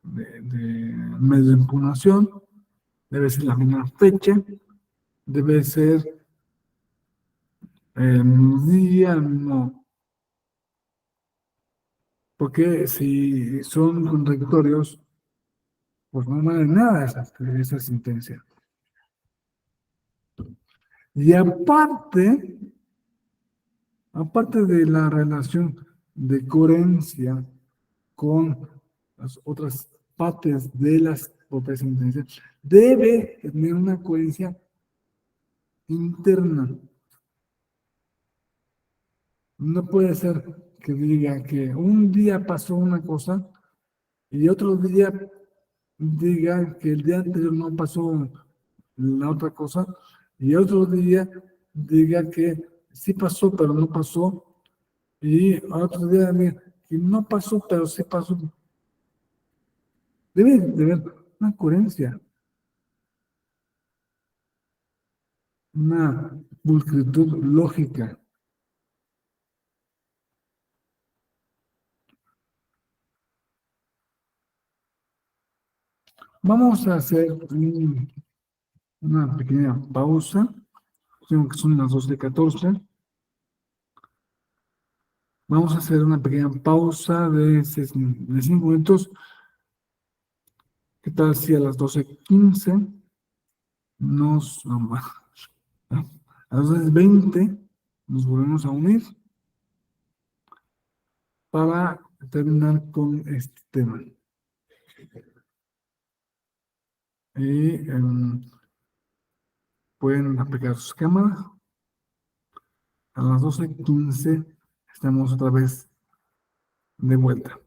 medio de impugnación, debe ser la misma fecha, debe ser el mismo día, el mismo, porque si son contradictorios, pues no vale nada esa sentencia. Y aparte de la relación de coherencia con las otras partes de las propias sentencias, debe tener una coherencia interna. No puede ser que diga que un día pasó una cosa y otro día diga que el día anterior no pasó la otra cosa y otro día diga que sí pasó pero no pasó y otro día diga que no pasó pero sí pasó. Debe de haber una coherencia, una pulcritud lógica. Vamos a hacer una pequeña pausa, creo que son las 12:14. Vamos a hacer una pequeña pausa de 5 minutos. ¿Qué tal si a las 12:15 a las 12:20 nos volvemos a unir para terminar con este tema? Y pueden aplicar sus cámaras. A las 12:15 estamos otra vez de vuelta.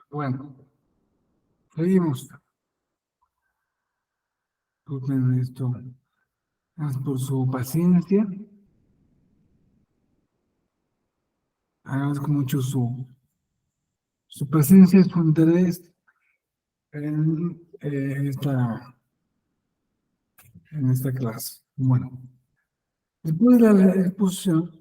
Bueno, seguimos. Disculpen esto. Gracias por su paciencia. Agradezco mucho su presencia, su interés en esta clase. Bueno, después de la exposición,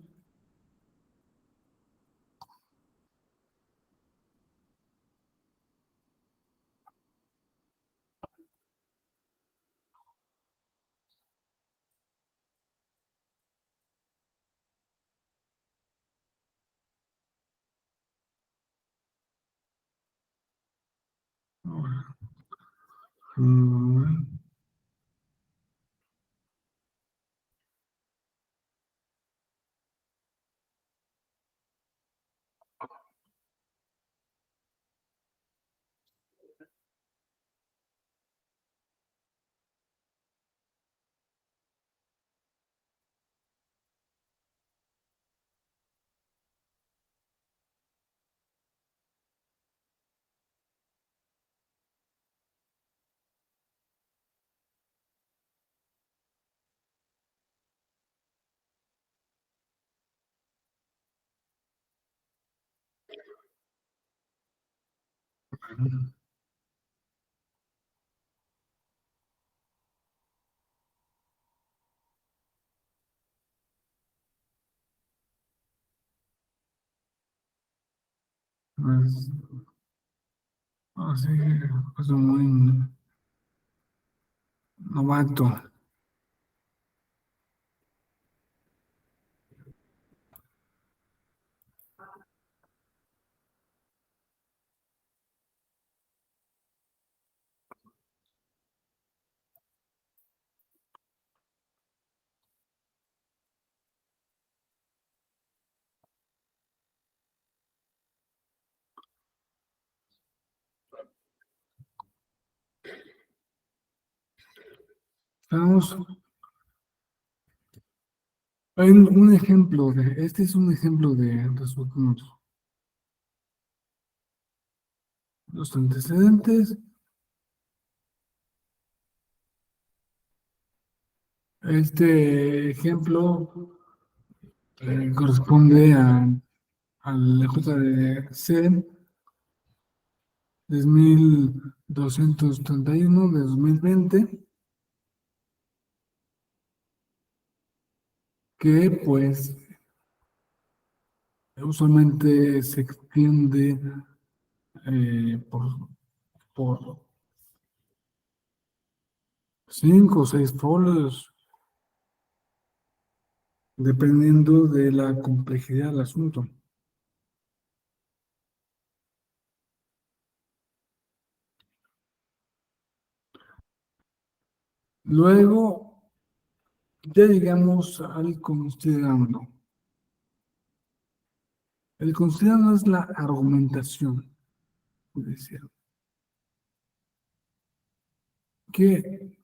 mm, pues, así, pues muy novato. Estamos en un ejemplo este es un ejemplo de resultados. Los antecedentes, este ejemplo corresponde al J de C 10.231 de 2020, que pues usualmente se extiende por 5 o 6 folios, dependiendo de la complejidad del asunto. Luego, ya llegamos al considerando. El considerando es la argumentación judicial, que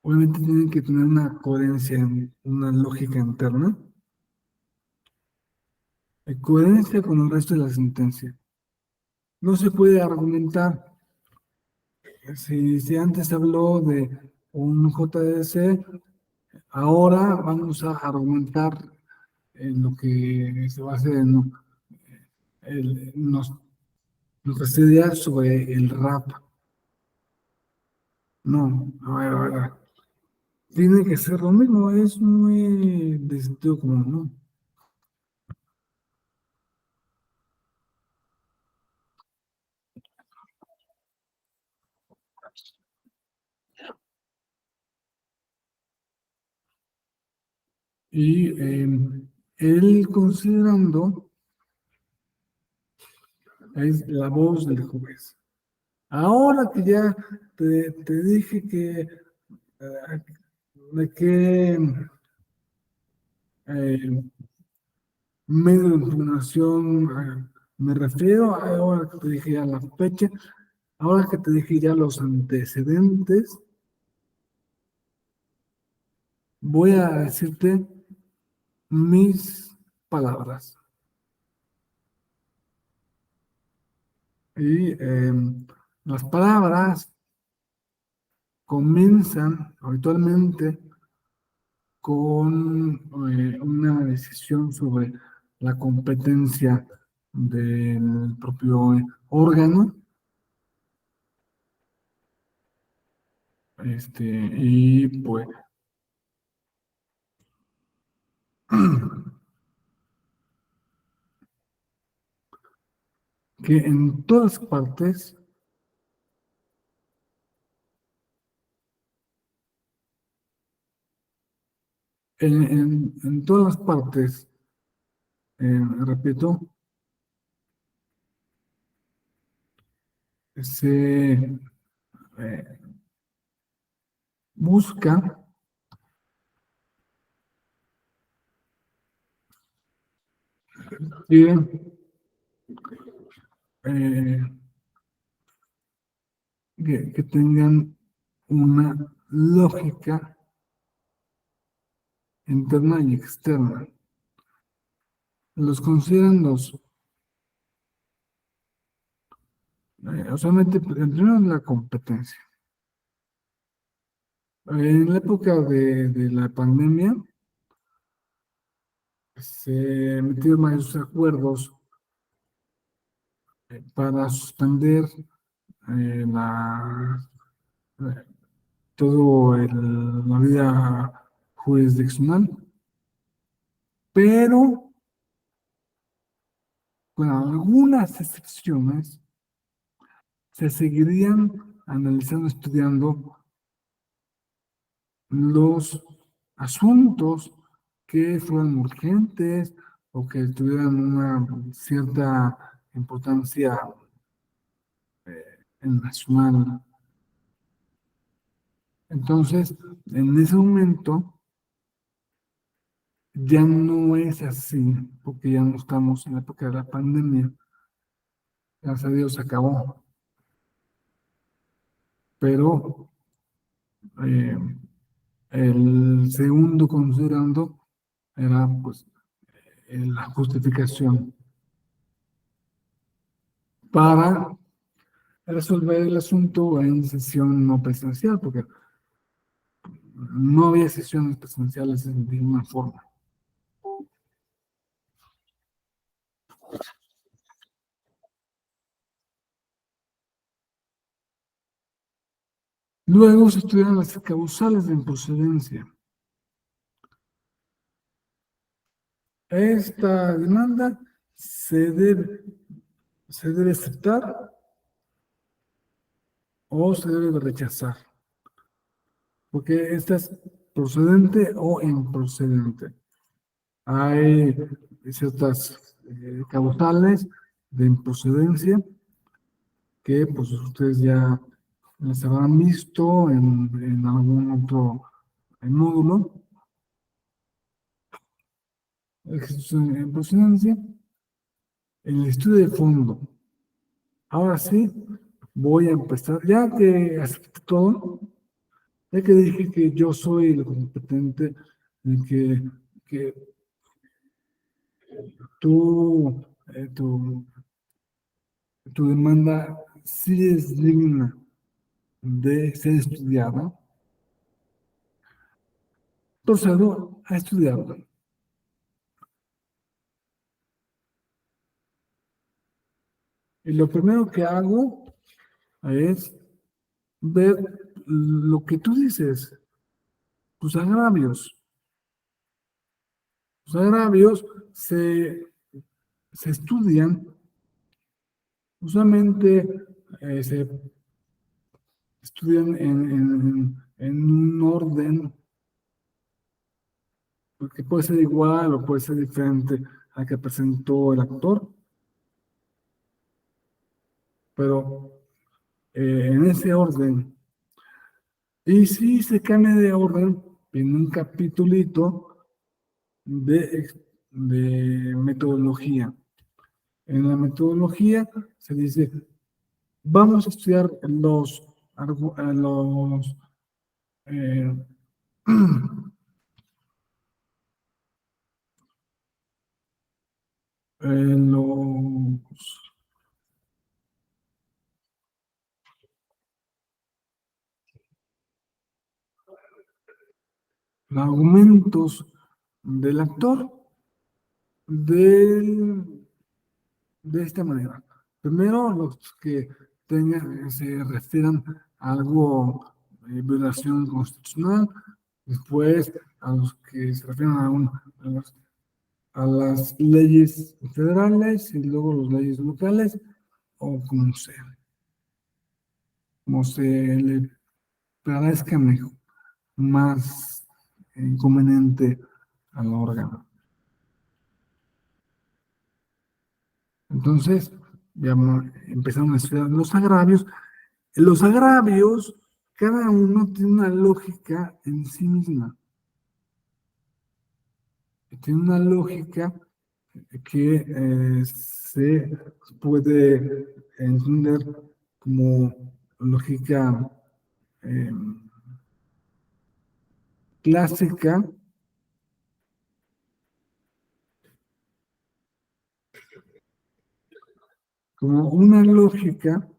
obviamente tienen que tener una coherencia, una lógica interna, coherencia con el resto de la sentencia. No se puede argumentar. Si antes habló de un JDC, ahora vamos a argumentar en lo que se va a hacer en nuestras ideas sobre el rap. No, a ver, tiene que ser lo mismo, es muy de sentido común, ¿no? Y él considerando es la voz del juez. Ahora que ya te dije que de qué medio de impugnación me refiero, ahora que te dije ya la fecha, ahora que te dije ya los antecedentes, voy a decirte mis palabras. Y las palabras comienzan habitualmente con una decisión sobre la competencia del propio órgano, y pues que en todas partes, en todas las partes, repito, se eh, busca que, eh, que tengan una lógica interna y externa. Los consideran solamente, primero la competencia. En la época de la pandemia se metieron varios acuerdos para suspender la, todo la vida jurisdiccional, pero con algunas excepciones se seguirían analizando, estudiando los asuntos que fueran urgentes o que tuvieran una cierta importancia nacional. Entonces, en ese momento ya no es así, porque ya no estamos en la época de la pandemia. Gracias a Dios se acabó. Pero eh, el segundo considerando era pues la justificación para resolver el asunto en sesión no presencial, porque no había sesiones presenciales de ninguna forma. Luego se estudiaron las causales de improcedencia. Esta demanda se debe, se debe aceptar o se debe rechazar, porque esta es procedente o improcedente. Hay ciertas causales de improcedencia que pues ustedes ya las habrán visto en algún otro módulo. En procedencia, el estudio de fondo. Ahora sí, voy a empezar, ya que acepté todo, ya que dije que yo soy el competente, en que tú, tu demanda sí es digna de ser estudiada, procedo a estudiarla. Y lo primero que hago es ver lo que tú dices, tus agravios. Tus agravios se estudian, usualmente se estudian en un orden, porque puede ser igual o puede ser diferente al que presentó el actor, pero en ese orden. Y si se cambia de orden, en un capitulito de metodología. En la metodología se dice, vamos a estudiar eh, los argumentos del actor del de esta manera. Primero, los que se refieran a algo de violación constitucional, después a los que se refieran a las leyes federales y luego las leyes locales, o como se le parezca mejor, más conveniente al órgano. Entonces, ya empezaron a estudiar los agravios. Los agravios, cada uno tiene una lógica en sí misma. Tiene una lógica que se puede entender como lógica eh, clásica, como una lógica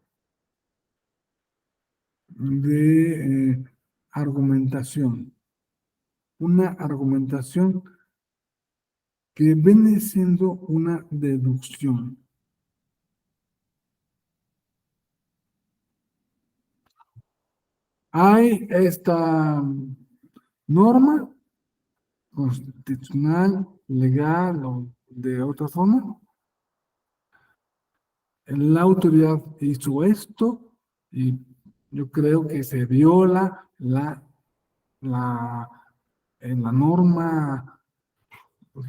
de argumentación. Una argumentación que viene siendo una deducción. Hay esta norma constitucional, legal o de otra forma. La autoridad hizo esto y yo creo que se viola la, en la norma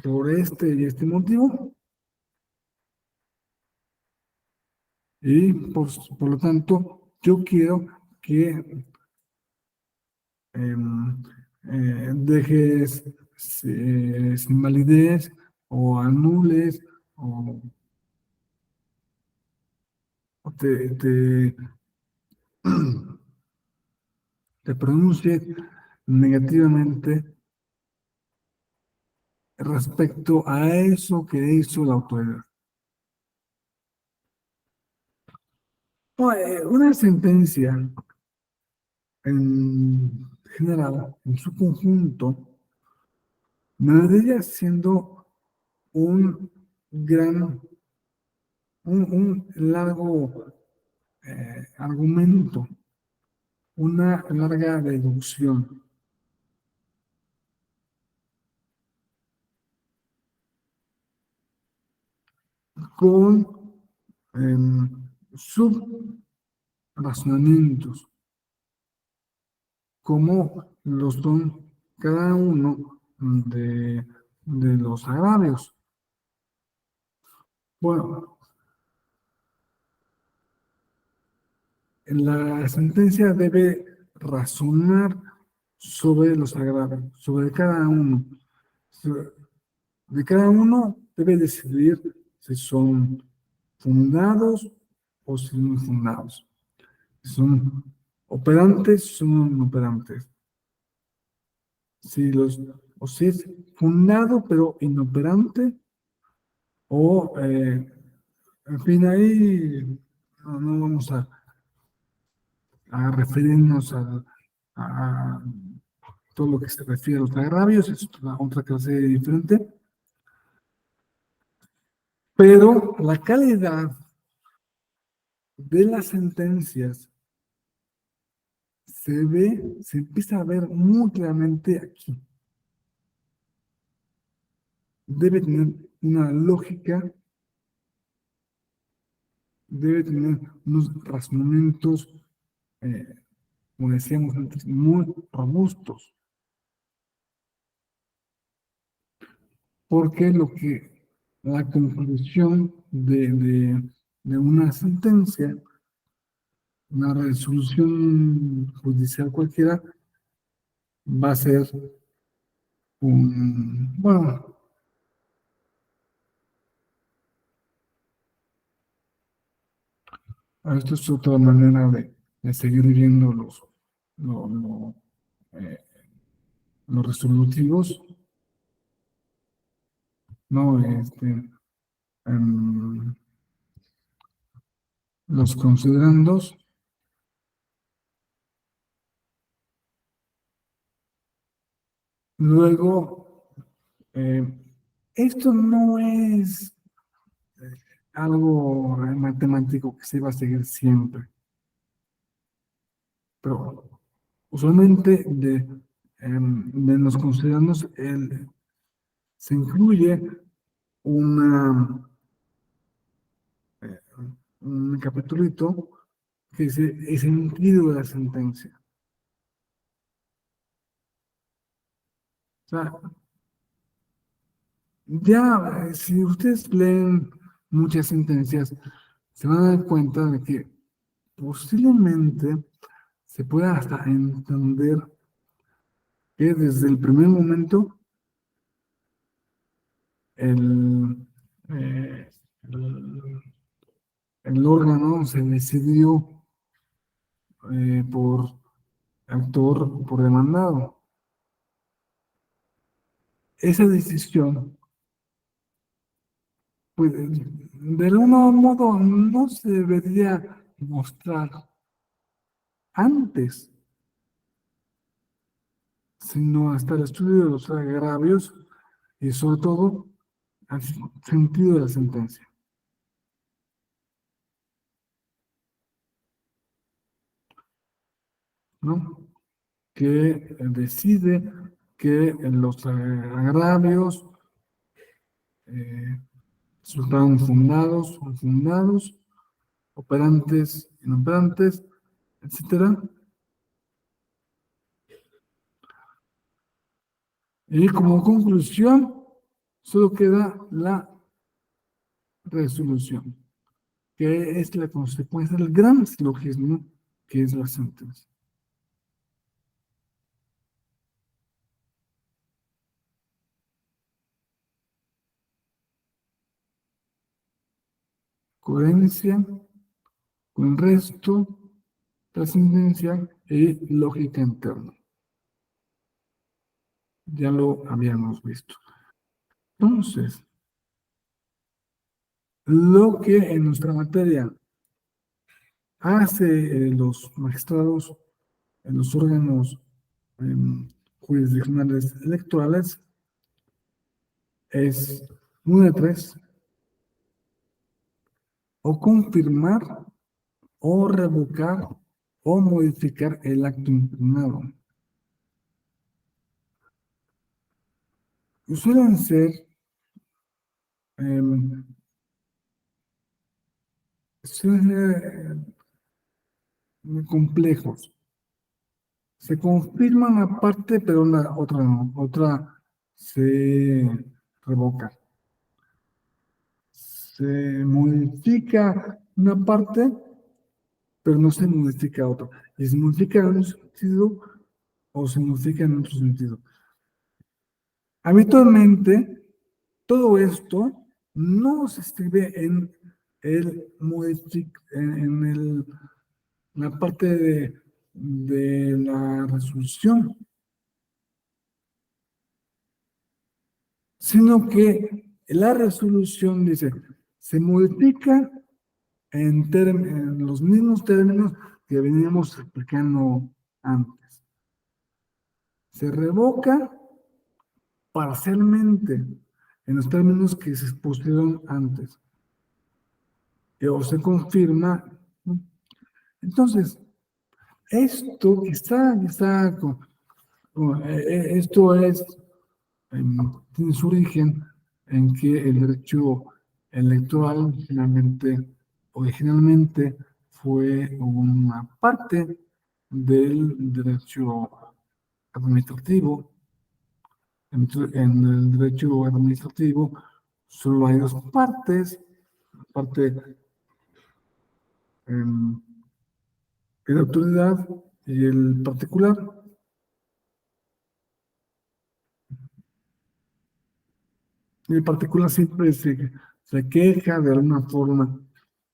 por este y este motivo. Y por lo tanto, yo quiero que em, dejes sin validez o anules o te pronuncies negativamente respecto a eso que hizo la autoridad. Una sentencia en general, en su conjunto, me vendría siendo un gran, un largo argumento, una larga deducción con subrazonamientos, como los son cada uno de los agravios. Bueno, la sentencia debe razonar sobre los agravios, sobre cada uno. De cada uno debe decidir si son fundados o si son fundados. Si son operantes, si son inoperantes. O si es fundado pero inoperante, o en fin, ahí no vamos a referirnos a todo lo que se refiere a los agravios, es otra clase diferente. Pero la calidad de las sentencias se empieza a ver muy claramente aquí. Debe tener una lógica, debe tener unos razonamientos, como decíamos antes, muy robustos. Porque la conclusión de una sentencia, una resolución judicial cualquiera, va a ser bueno, esto es otra manera de seguir viendo lo- lo, eh, los resolutivos, ¿no? Em, los considerandos, Luego, eh, esto no es algo matemático que se va a seguir siempre, pero usualmente de los considerandos se incluye una, eh, un capitulito que dice el sentido de la sentencia. O sea, ya, si ustedes leen muchas sentencias, se van a dar cuenta de que posiblemente se pueda hasta entender que desde el primer momento el, eh, el, el órgano se decidió por autor, por demandado. Esa decisión, pues, de algún modo no se debería mostrar antes, sino hasta el estudio de los agravios y sobre todo al sentido de la sentencia, ¿no? Que decide que los agravios resultaron fundados, infundados, operantes, inoperantes, etcétera. Y como conclusión, solo queda la resolución, que es la consecuencia del gran silogismo que es la sentencia. Coherencia con el resto, trascendencia y lógica interna. Ya lo habíamos visto. Entonces, lo que en nuestra materia hace los magistrados en los órganos jurisdiccionales electorales es uno de tres, o confirmar, o revocar, o modificar el acto impugnado. Suelen ser em, complejos. Se confirma una parte, pero la otra no. Otra se revoca. Se modifica una parte, pero no se modifica otra. Y se modifica en un sentido o se modifica en otro sentido. Habitualmente, todo esto no se escribe en la parte de la resolución, sino que la resolución dice, se modifica en los mismos términos que veníamos explicando antes. Se revoca parcialmente en los términos que se expusieron antes. O se confirma, ¿no? Entonces, esto que esto tiene su origen en que el derecho electoral originalmente fue una parte del derecho administrativo. En el derecho administrativo solo hay dos partes, la parte em, de la autoridad y el particular. El particular siempre se queja de alguna forma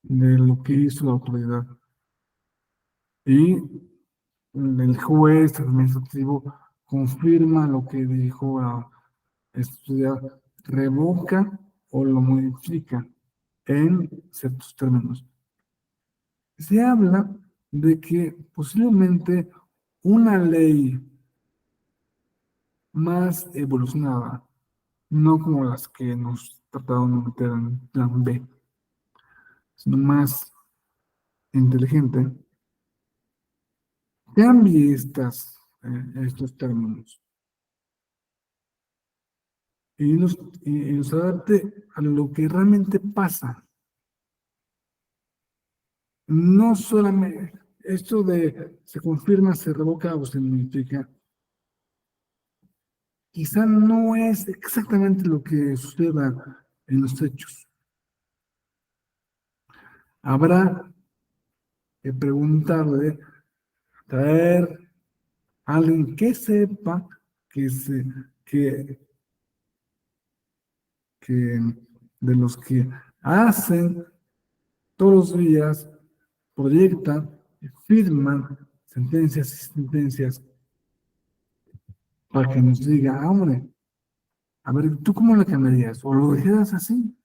de lo que hizo la autoridad. Y el juez administrativo confirma lo que dijo la autoridad, revoca o lo modifica en ciertos términos. Se habla de que posiblemente una ley más evolucionada, no como las que nos trataron de meter en plan B, sino más inteligente, cambie estos términos y nos adapte a lo que realmente pasa. No solamente esto de se confirma, se revoca o se modifica, quizá no es exactamente lo que suceda en los hechos. Habrá que preguntarle, traer a alguien que sepa que, se, que, que de los que hacen todos los días, proyectan, firman sentencias y sentencias para que nos diga, ah, hombre, a ver, ¿tú cómo la cambiarías? ¿O lo dejaras así?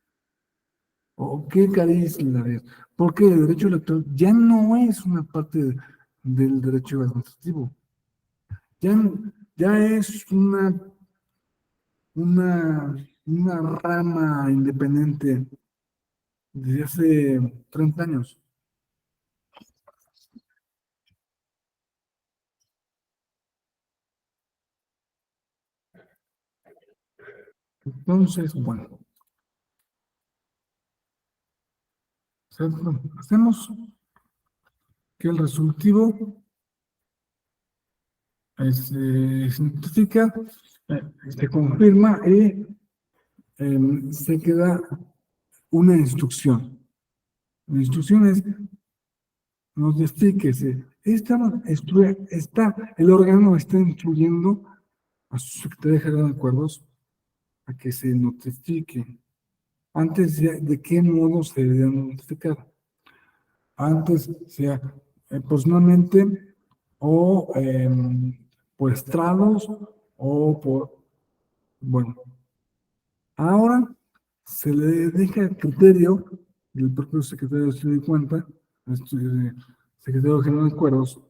¿O qué cariz le darías? Porque el derecho electoral ya no es una parte del derecho administrativo, ya, ya es una rama independiente desde hace 30 años. Entonces, bueno, hacemos que el resultado se notifica, se confirma y se queda una instrucción. La instrucción es notifíquese. El órgano está instruyendo a su Secretaría General de Acuerdos a que se notifique. Antes, ¿de qué modo se deberían notificar? Antes, sea personalmente o por estrados o por, bueno, ahora se le deja el criterio del propio secretario de Estudio y Cuenta, secretario general de Acuerdos,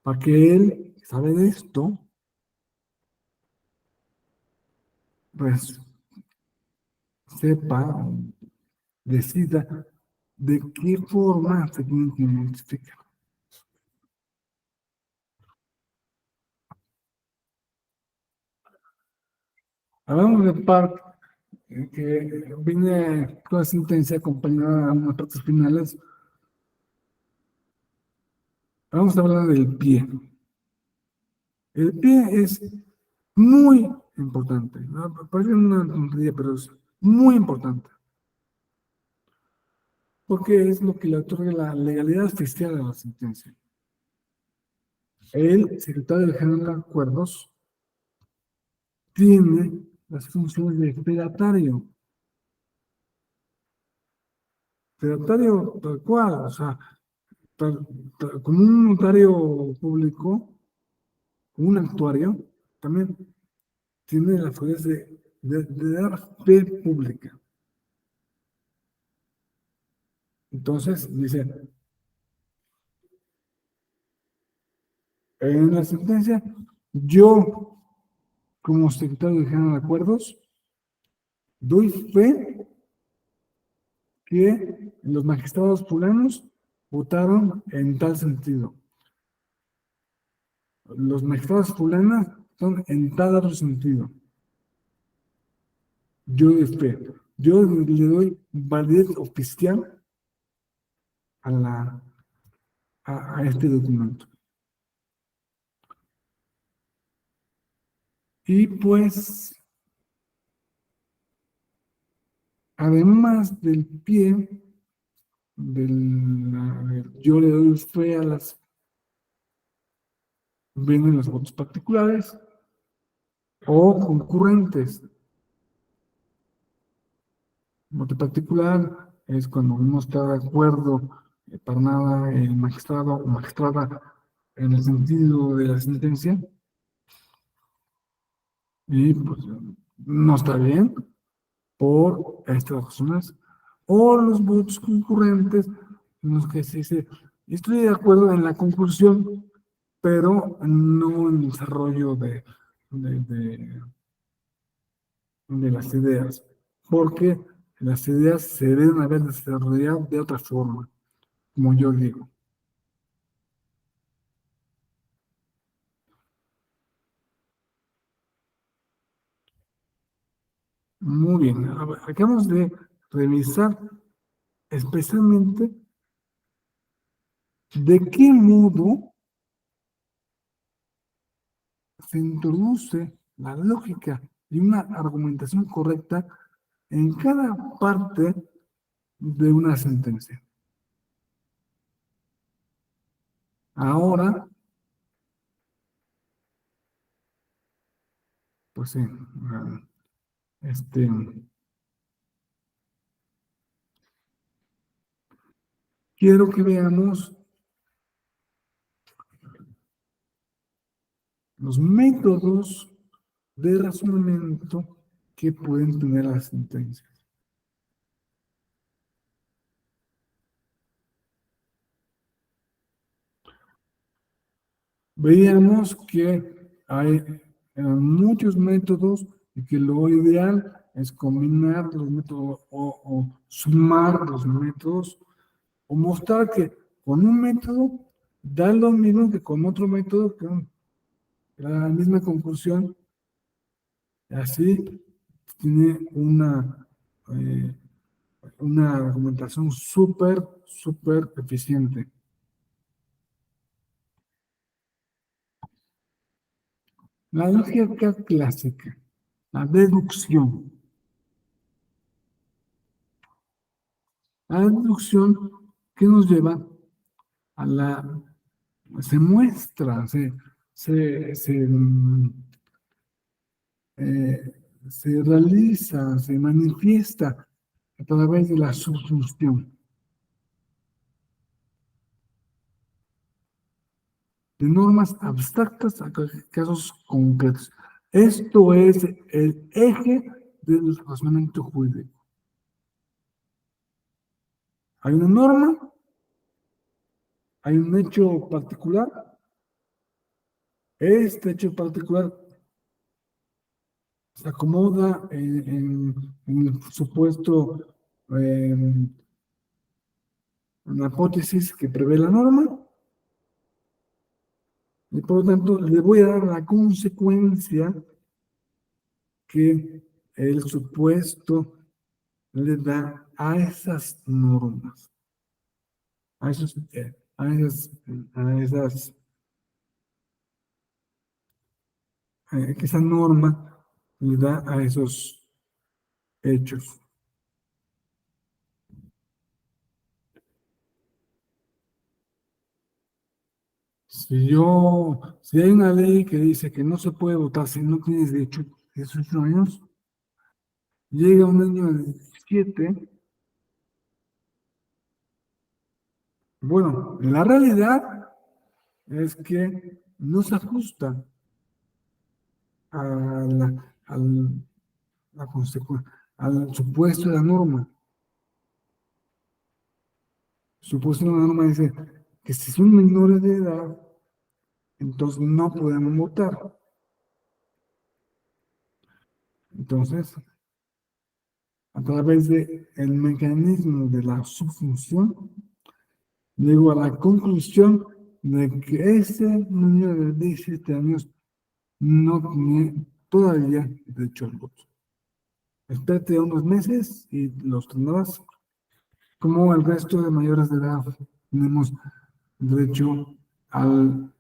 para que él, que sabe de esto, pues sepa, decida de qué forma se tiene que notificar. Hablamos de PARC, que viene con la sentencia acompañada a unas partes finales. Vamos a hablar del pie. El pie es muy importante, ¿no? Parece una tontería, pero es muy importante, porque es lo que le otorga la legalidad oficial a la sentencia. El secretario general de Acuerdos tiene las funciones de fedatario tal cual, o sea, como un notario público, un actuario, también tiene las funciones de dar fe pública. Entonces, dice, en la sentencia, yo, como secretario general de Acuerdos, doy fe que los magistrados fulanos votaron en tal sentido. Los magistrados fulanas son en tal otro sentido. Yo doy fe. Yo le doy validez oficial a este documento. Y pues, además del pie, yo le doy fe a vienen los votos particulares o concurrentes. Voto particular es cuando no está de acuerdo para nada el magistrado o magistrada en el sentido de la sentencia y pues no está bien por estas razones. O los votos concurrentes en los que se dice, estoy de acuerdo en la conclusión, pero no en el desarrollo de las ideas, porque las ideas se deben haber desarrollado de otra forma, como yo digo. Muy bien, acabamos de revisar especialmente de qué modo se introduce la lógica y una argumentación correcta en cada parte de una sentencia. Ahora, pues sí, este, quiero que veamos los métodos de razonamiento que pueden tener las sentencias. Veíamos que hay muchos métodos y que lo ideal es combinar los métodos o sumar los métodos o mostrar que con un método da lo mismo que con otro método, que la misma conclusión, así tiene eh, una argumentación súper, súper eficiente. La lógica clásica, la deducción. La deducción que nos lleva a se muestra, eh, se realiza, se manifiesta a través de la subsunción de normas abstractas a casos concretos. Esto es el eje del razonamiento jurídico. Hay una norma, hay un hecho particular, este hecho particular se acomoda en el supuesto, en la hipótesis que prevé la norma, y por lo tanto le voy a dar la consecuencia que el supuesto le da a esas normas, a esos, a esas, que esa norma le da a esos hechos. Si hay una ley que dice que no se puede votar si no tienes 18 años, llega un niño de 17, bueno, la realidad es que no se ajusta a la al supuesto de la norma. El supuesto de la norma dice que si son menores de edad, entonces no podemos votar. Entonces, a través del mecanismo de la subfunción, llego a la conclusión de que ese niño de 17 años no tiene todavía derecho al voto. Espérate unos meses y los tendrás. Como el resto de mayores de edad, tenemos derecho al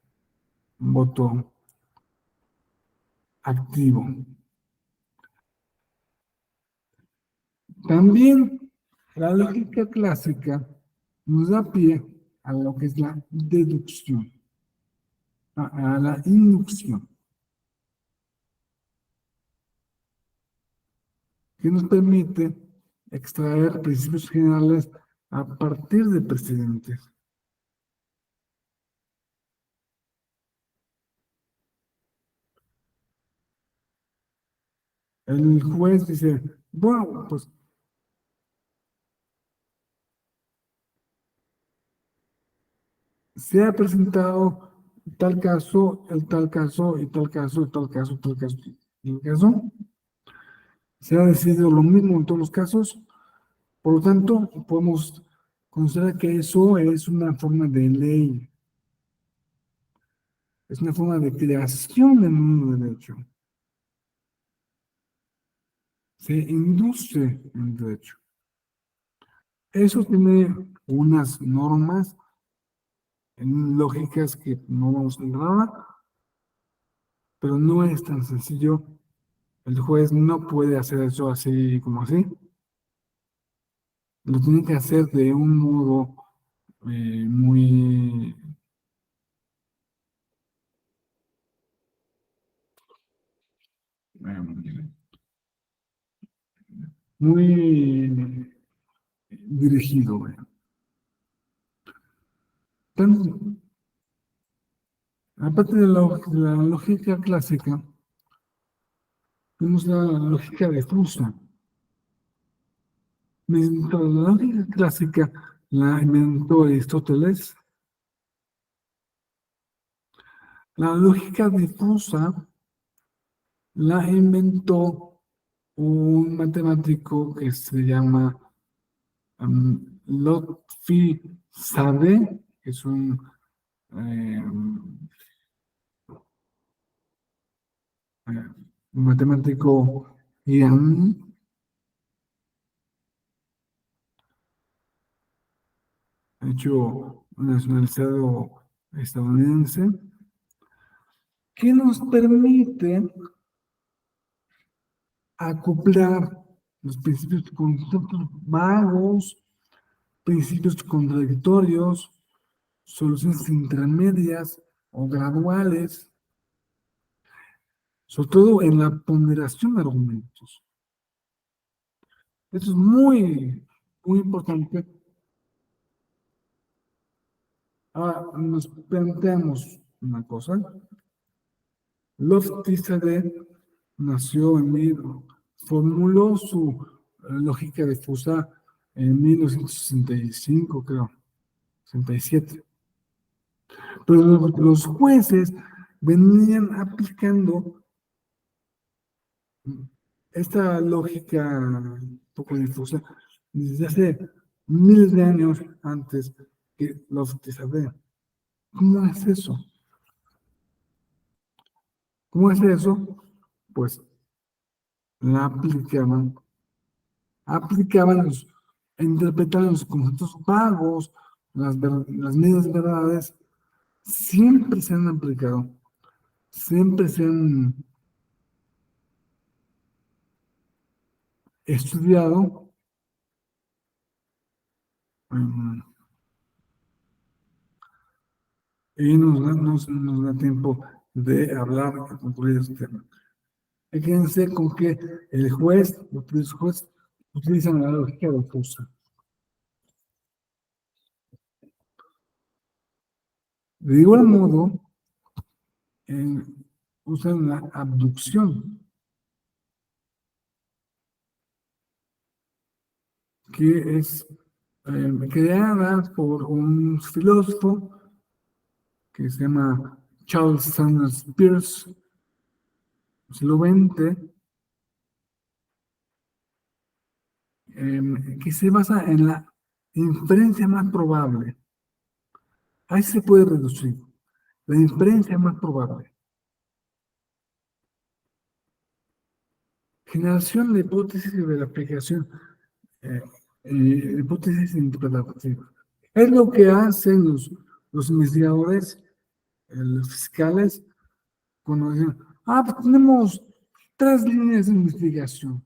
voto activo. También la lógica clásica nos da pie a lo que es la deducción, a la inducción, que nos permite extraer principios generales a partir de precedentes. El juez dice, bueno, pues se ha presentado tal caso, el tal caso, y tal caso, y tal caso, tal caso, y tal caso. Se ha decidido lo mismo en todos los casos. Por lo tanto, podemos considerar que eso es una forma de ley, es una forma de creación del mundo de derecho. Se induce en derecho. Eso tiene unas normas lógicas que no vamos a entrar ahora, pero no es tan sencillo. El juez no puede hacer eso así como así. Lo tiene que hacer de un modo muy, eh, muy dirigido. Tan- Aparte de la lógica clásica, tenemos la lógica difusa. Mediante la lógica clásica la inventó Aristóteles. La lógica difusa la inventó un matemático que se llama Lotfi Sade, que es un eh, matemático iraní, hecho nacionalizado estadounidense, que nos permite acoplar los principios de conceptos vagos, principios contradictorios, soluciones intermedias o graduales, sobre todo en la ponderación de argumentos. Esto es muy importante. Ahora nos planteamos una cosa. Lofty nació formuló su lógica difusa en 1965, creo, 67. Pero los jueces venían aplicando esta lógica un poco difusa desde hace miles de años antes que los Tizadea. ¿Cómo es eso? ¿Cómo es eso? Pues la aplicaban interpretaban los conceptos vagos, las medias verdades, siempre se han aplicado, siempre se han estudiado. um, y nos da tiempo de hablar y concluir este tema. Fíjense con que el juez, los tres jueces, utilizan la lógica difusa. De igual modo, eh, usan la abducción, que es creada por un filósofo que se llama Charles Sanders Peirce, siglo XX, que se basa en la inferencia más probable. Ahí se puede reducir. La inferencia más probable. Generación de hipótesis y de la aplicación. eh, hipótesis interpretativas. Es lo que hacen los investigadores, los fiscales, cuando dicen, pues tenemos 3 líneas de investigación.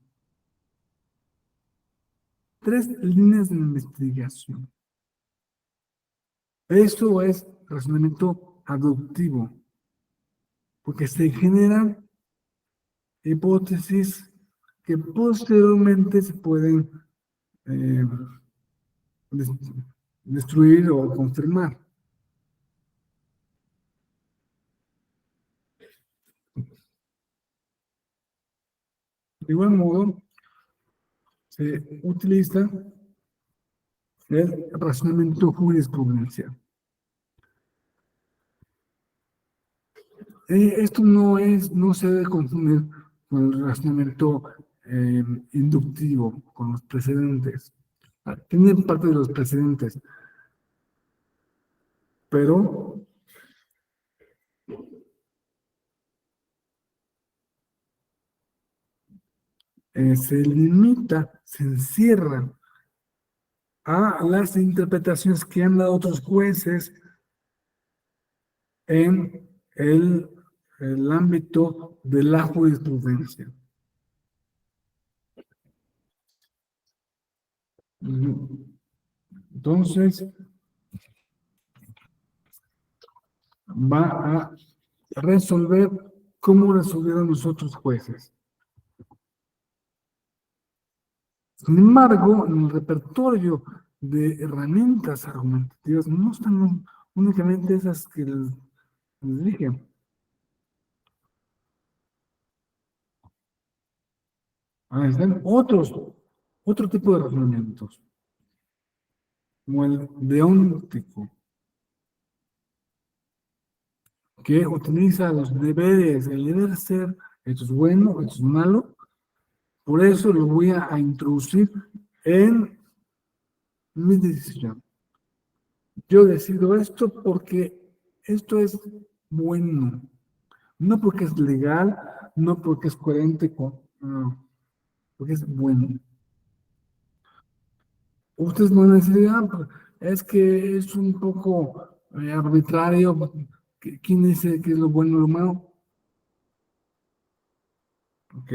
3 líneas de investigación. Esto es razonamiento aductivo, porque se generan hipótesis que posteriormente se pueden eh, destruir o confirmar. De igual modo, se utiliza el razonamiento jurisprudencial. Esto no se debe confundir con el razonamiento eh, inductivo, con los precedentes. Tiene parte de los precedentes, pero se limita, se encierra a las interpretaciones que han dado otros jueces en el ámbito de la jurisprudencia. Entonces, va a resolver cómo resolvieron los otros jueces. Sin embargo, en el repertorio de herramientas argumentativas no están únicamente esas que les dije. Están otro tipo de razonamientos, como el deóntico, que utiliza los deberes, el deber ser, esto es bueno, esto es malo. Por eso lo voy a introducir en mi decisión. Yo decido esto porque esto es bueno, no porque es legal, no porque es coherente con, no, porque es bueno. Ustedes van a decir, pues, es que es un poco arbitrario. ¿Quién dice que es lo bueno o lo malo? Ok,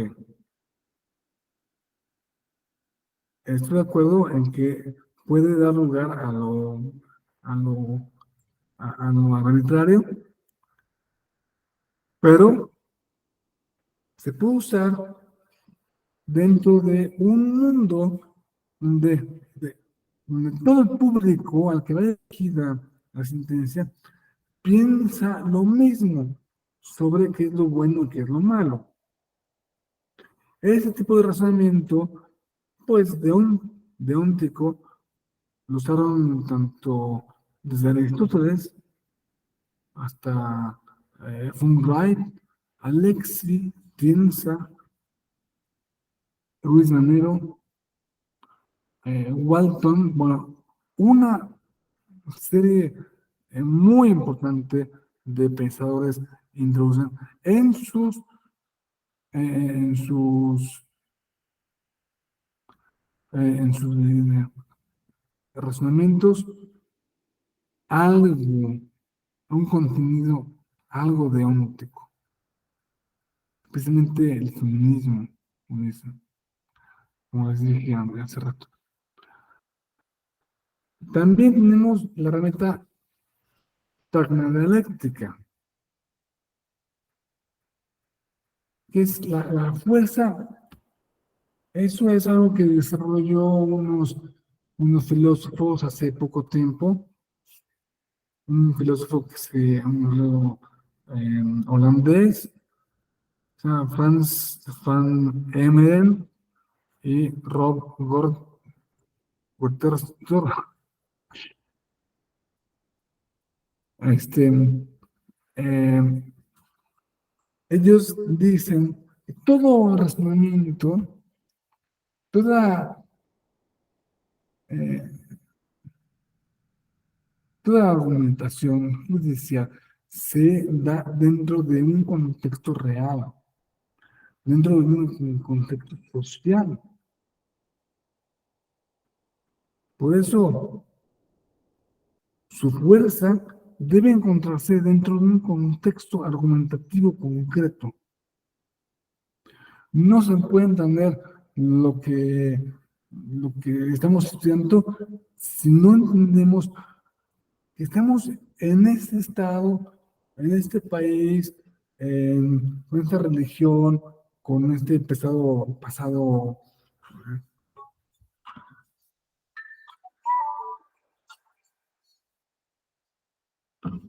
estoy de acuerdo en que puede dar lugar a lo, a lo arbitrario, pero se puede usar dentro de un mundo donde todo el público al que va dirigida la sentencia piensa lo mismo sobre qué es lo bueno y qué es lo malo. Ese tipo de razonamiento, pues, deóntico, lo usaron tanto desde Aristóteles hasta von Wright, Alexi, Tienza, Ruiz Manero, Walton, bueno, una serie muy importante de pensadores introducen en sus, en sus razonamientos algo, un contenido, algo deóntico, especialmente el feminismo, como les dije hace rato. También tenemos la herramienta tecnodialéctica, que es la fuerza. Eso es algo que desarrolló unos filósofos hace poco tiempo, un filósofo un holandés, o sea, Frans van Emeren y Rob Gorterster. Este, eh, ellos dicen que todo razonamiento, toda, eh, toda argumentación judicial se da dentro de un contexto real, dentro de un contexto social. Por eso, su fuerza debe encontrarse dentro de un contexto argumentativo concreto. No se puede entender lo que estamos estudiando si no entendemos que estamos en este estado, en este país, con esta religión, con este pasado,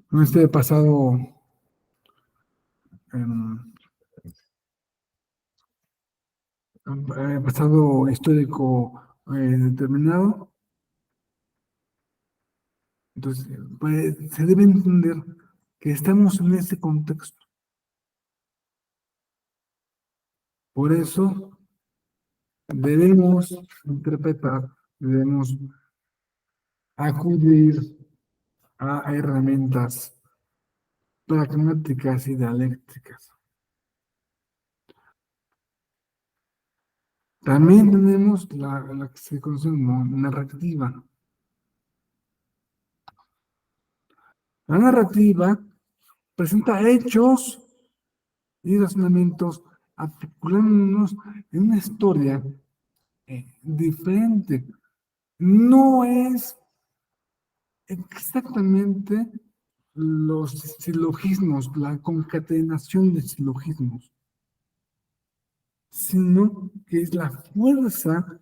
con este pasado histórico determinado. Entonces, pues, se debe entender que estamos en ese contexto. Por eso debemos interpretar, debemos acudir a herramientas pragmáticas y dialécticas. También tenemos la que se conoce como narrativa. La narrativa presenta hechos y razonamientos articulándonos en una historia diferente. No es exactamente los silogismos, la concatenación de silogismos, sino que es la fuerza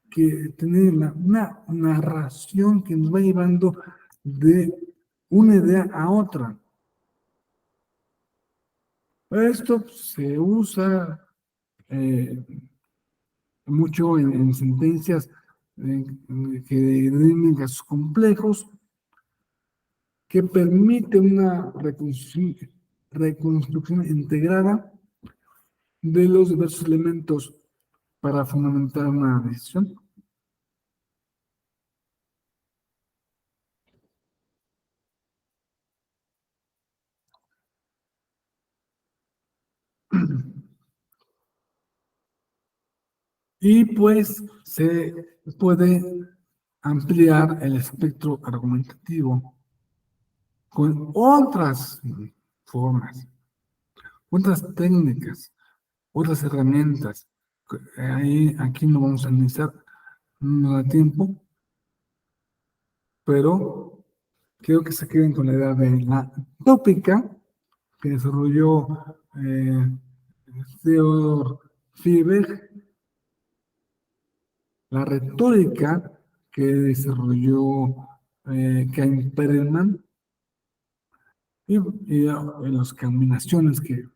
que tiene una narración que nos va llevando de una idea a otra. Esto se usa mucho en sentencias que derivan casos complejos, que permite una reconstrucción integrada de los diversos elementos para fundamentar una decisión. Y pues se puede ampliar el espectro argumentativo con otras formas, otras técnicas, otras herramientas. Aquí no vamos a analizar, no da tiempo, pero quiero que se queden con la idea de la tópica que desarrolló Theodor Fiebig, la retórica que desarrolló Cain Perelman y las combinaciones que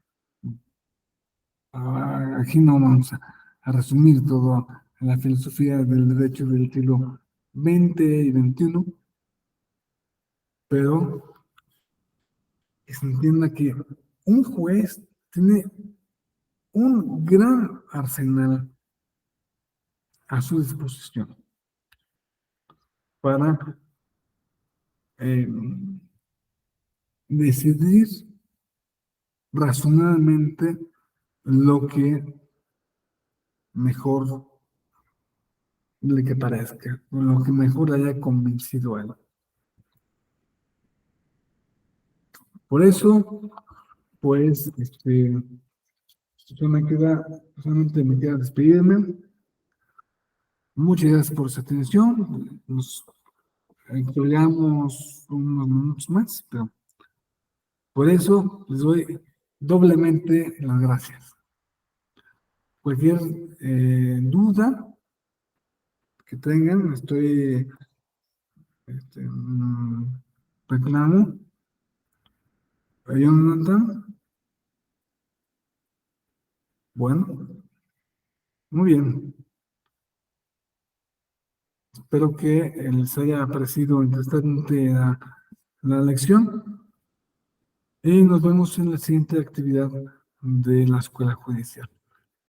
aquí no vamos a resumir todo la filosofía del derecho del siglo XX y XXI, pero que se entienda que un juez tiene un gran arsenal a su disposición para eh, decidir razonablemente lo que mejor le que parezca, o lo que mejor haya convencido a él. Por eso, pues, solamente me queda despedirme. Muchas gracias por su atención. Nos entregamos unos minutos más, pero por eso les doy doblemente las gracias. Cualquier duda que tengan, estoy reclamo. Jonathan. Bueno, muy bien. Espero que les haya parecido interesante la lección y nos vemos en la siguiente actividad de la Escuela Judicial.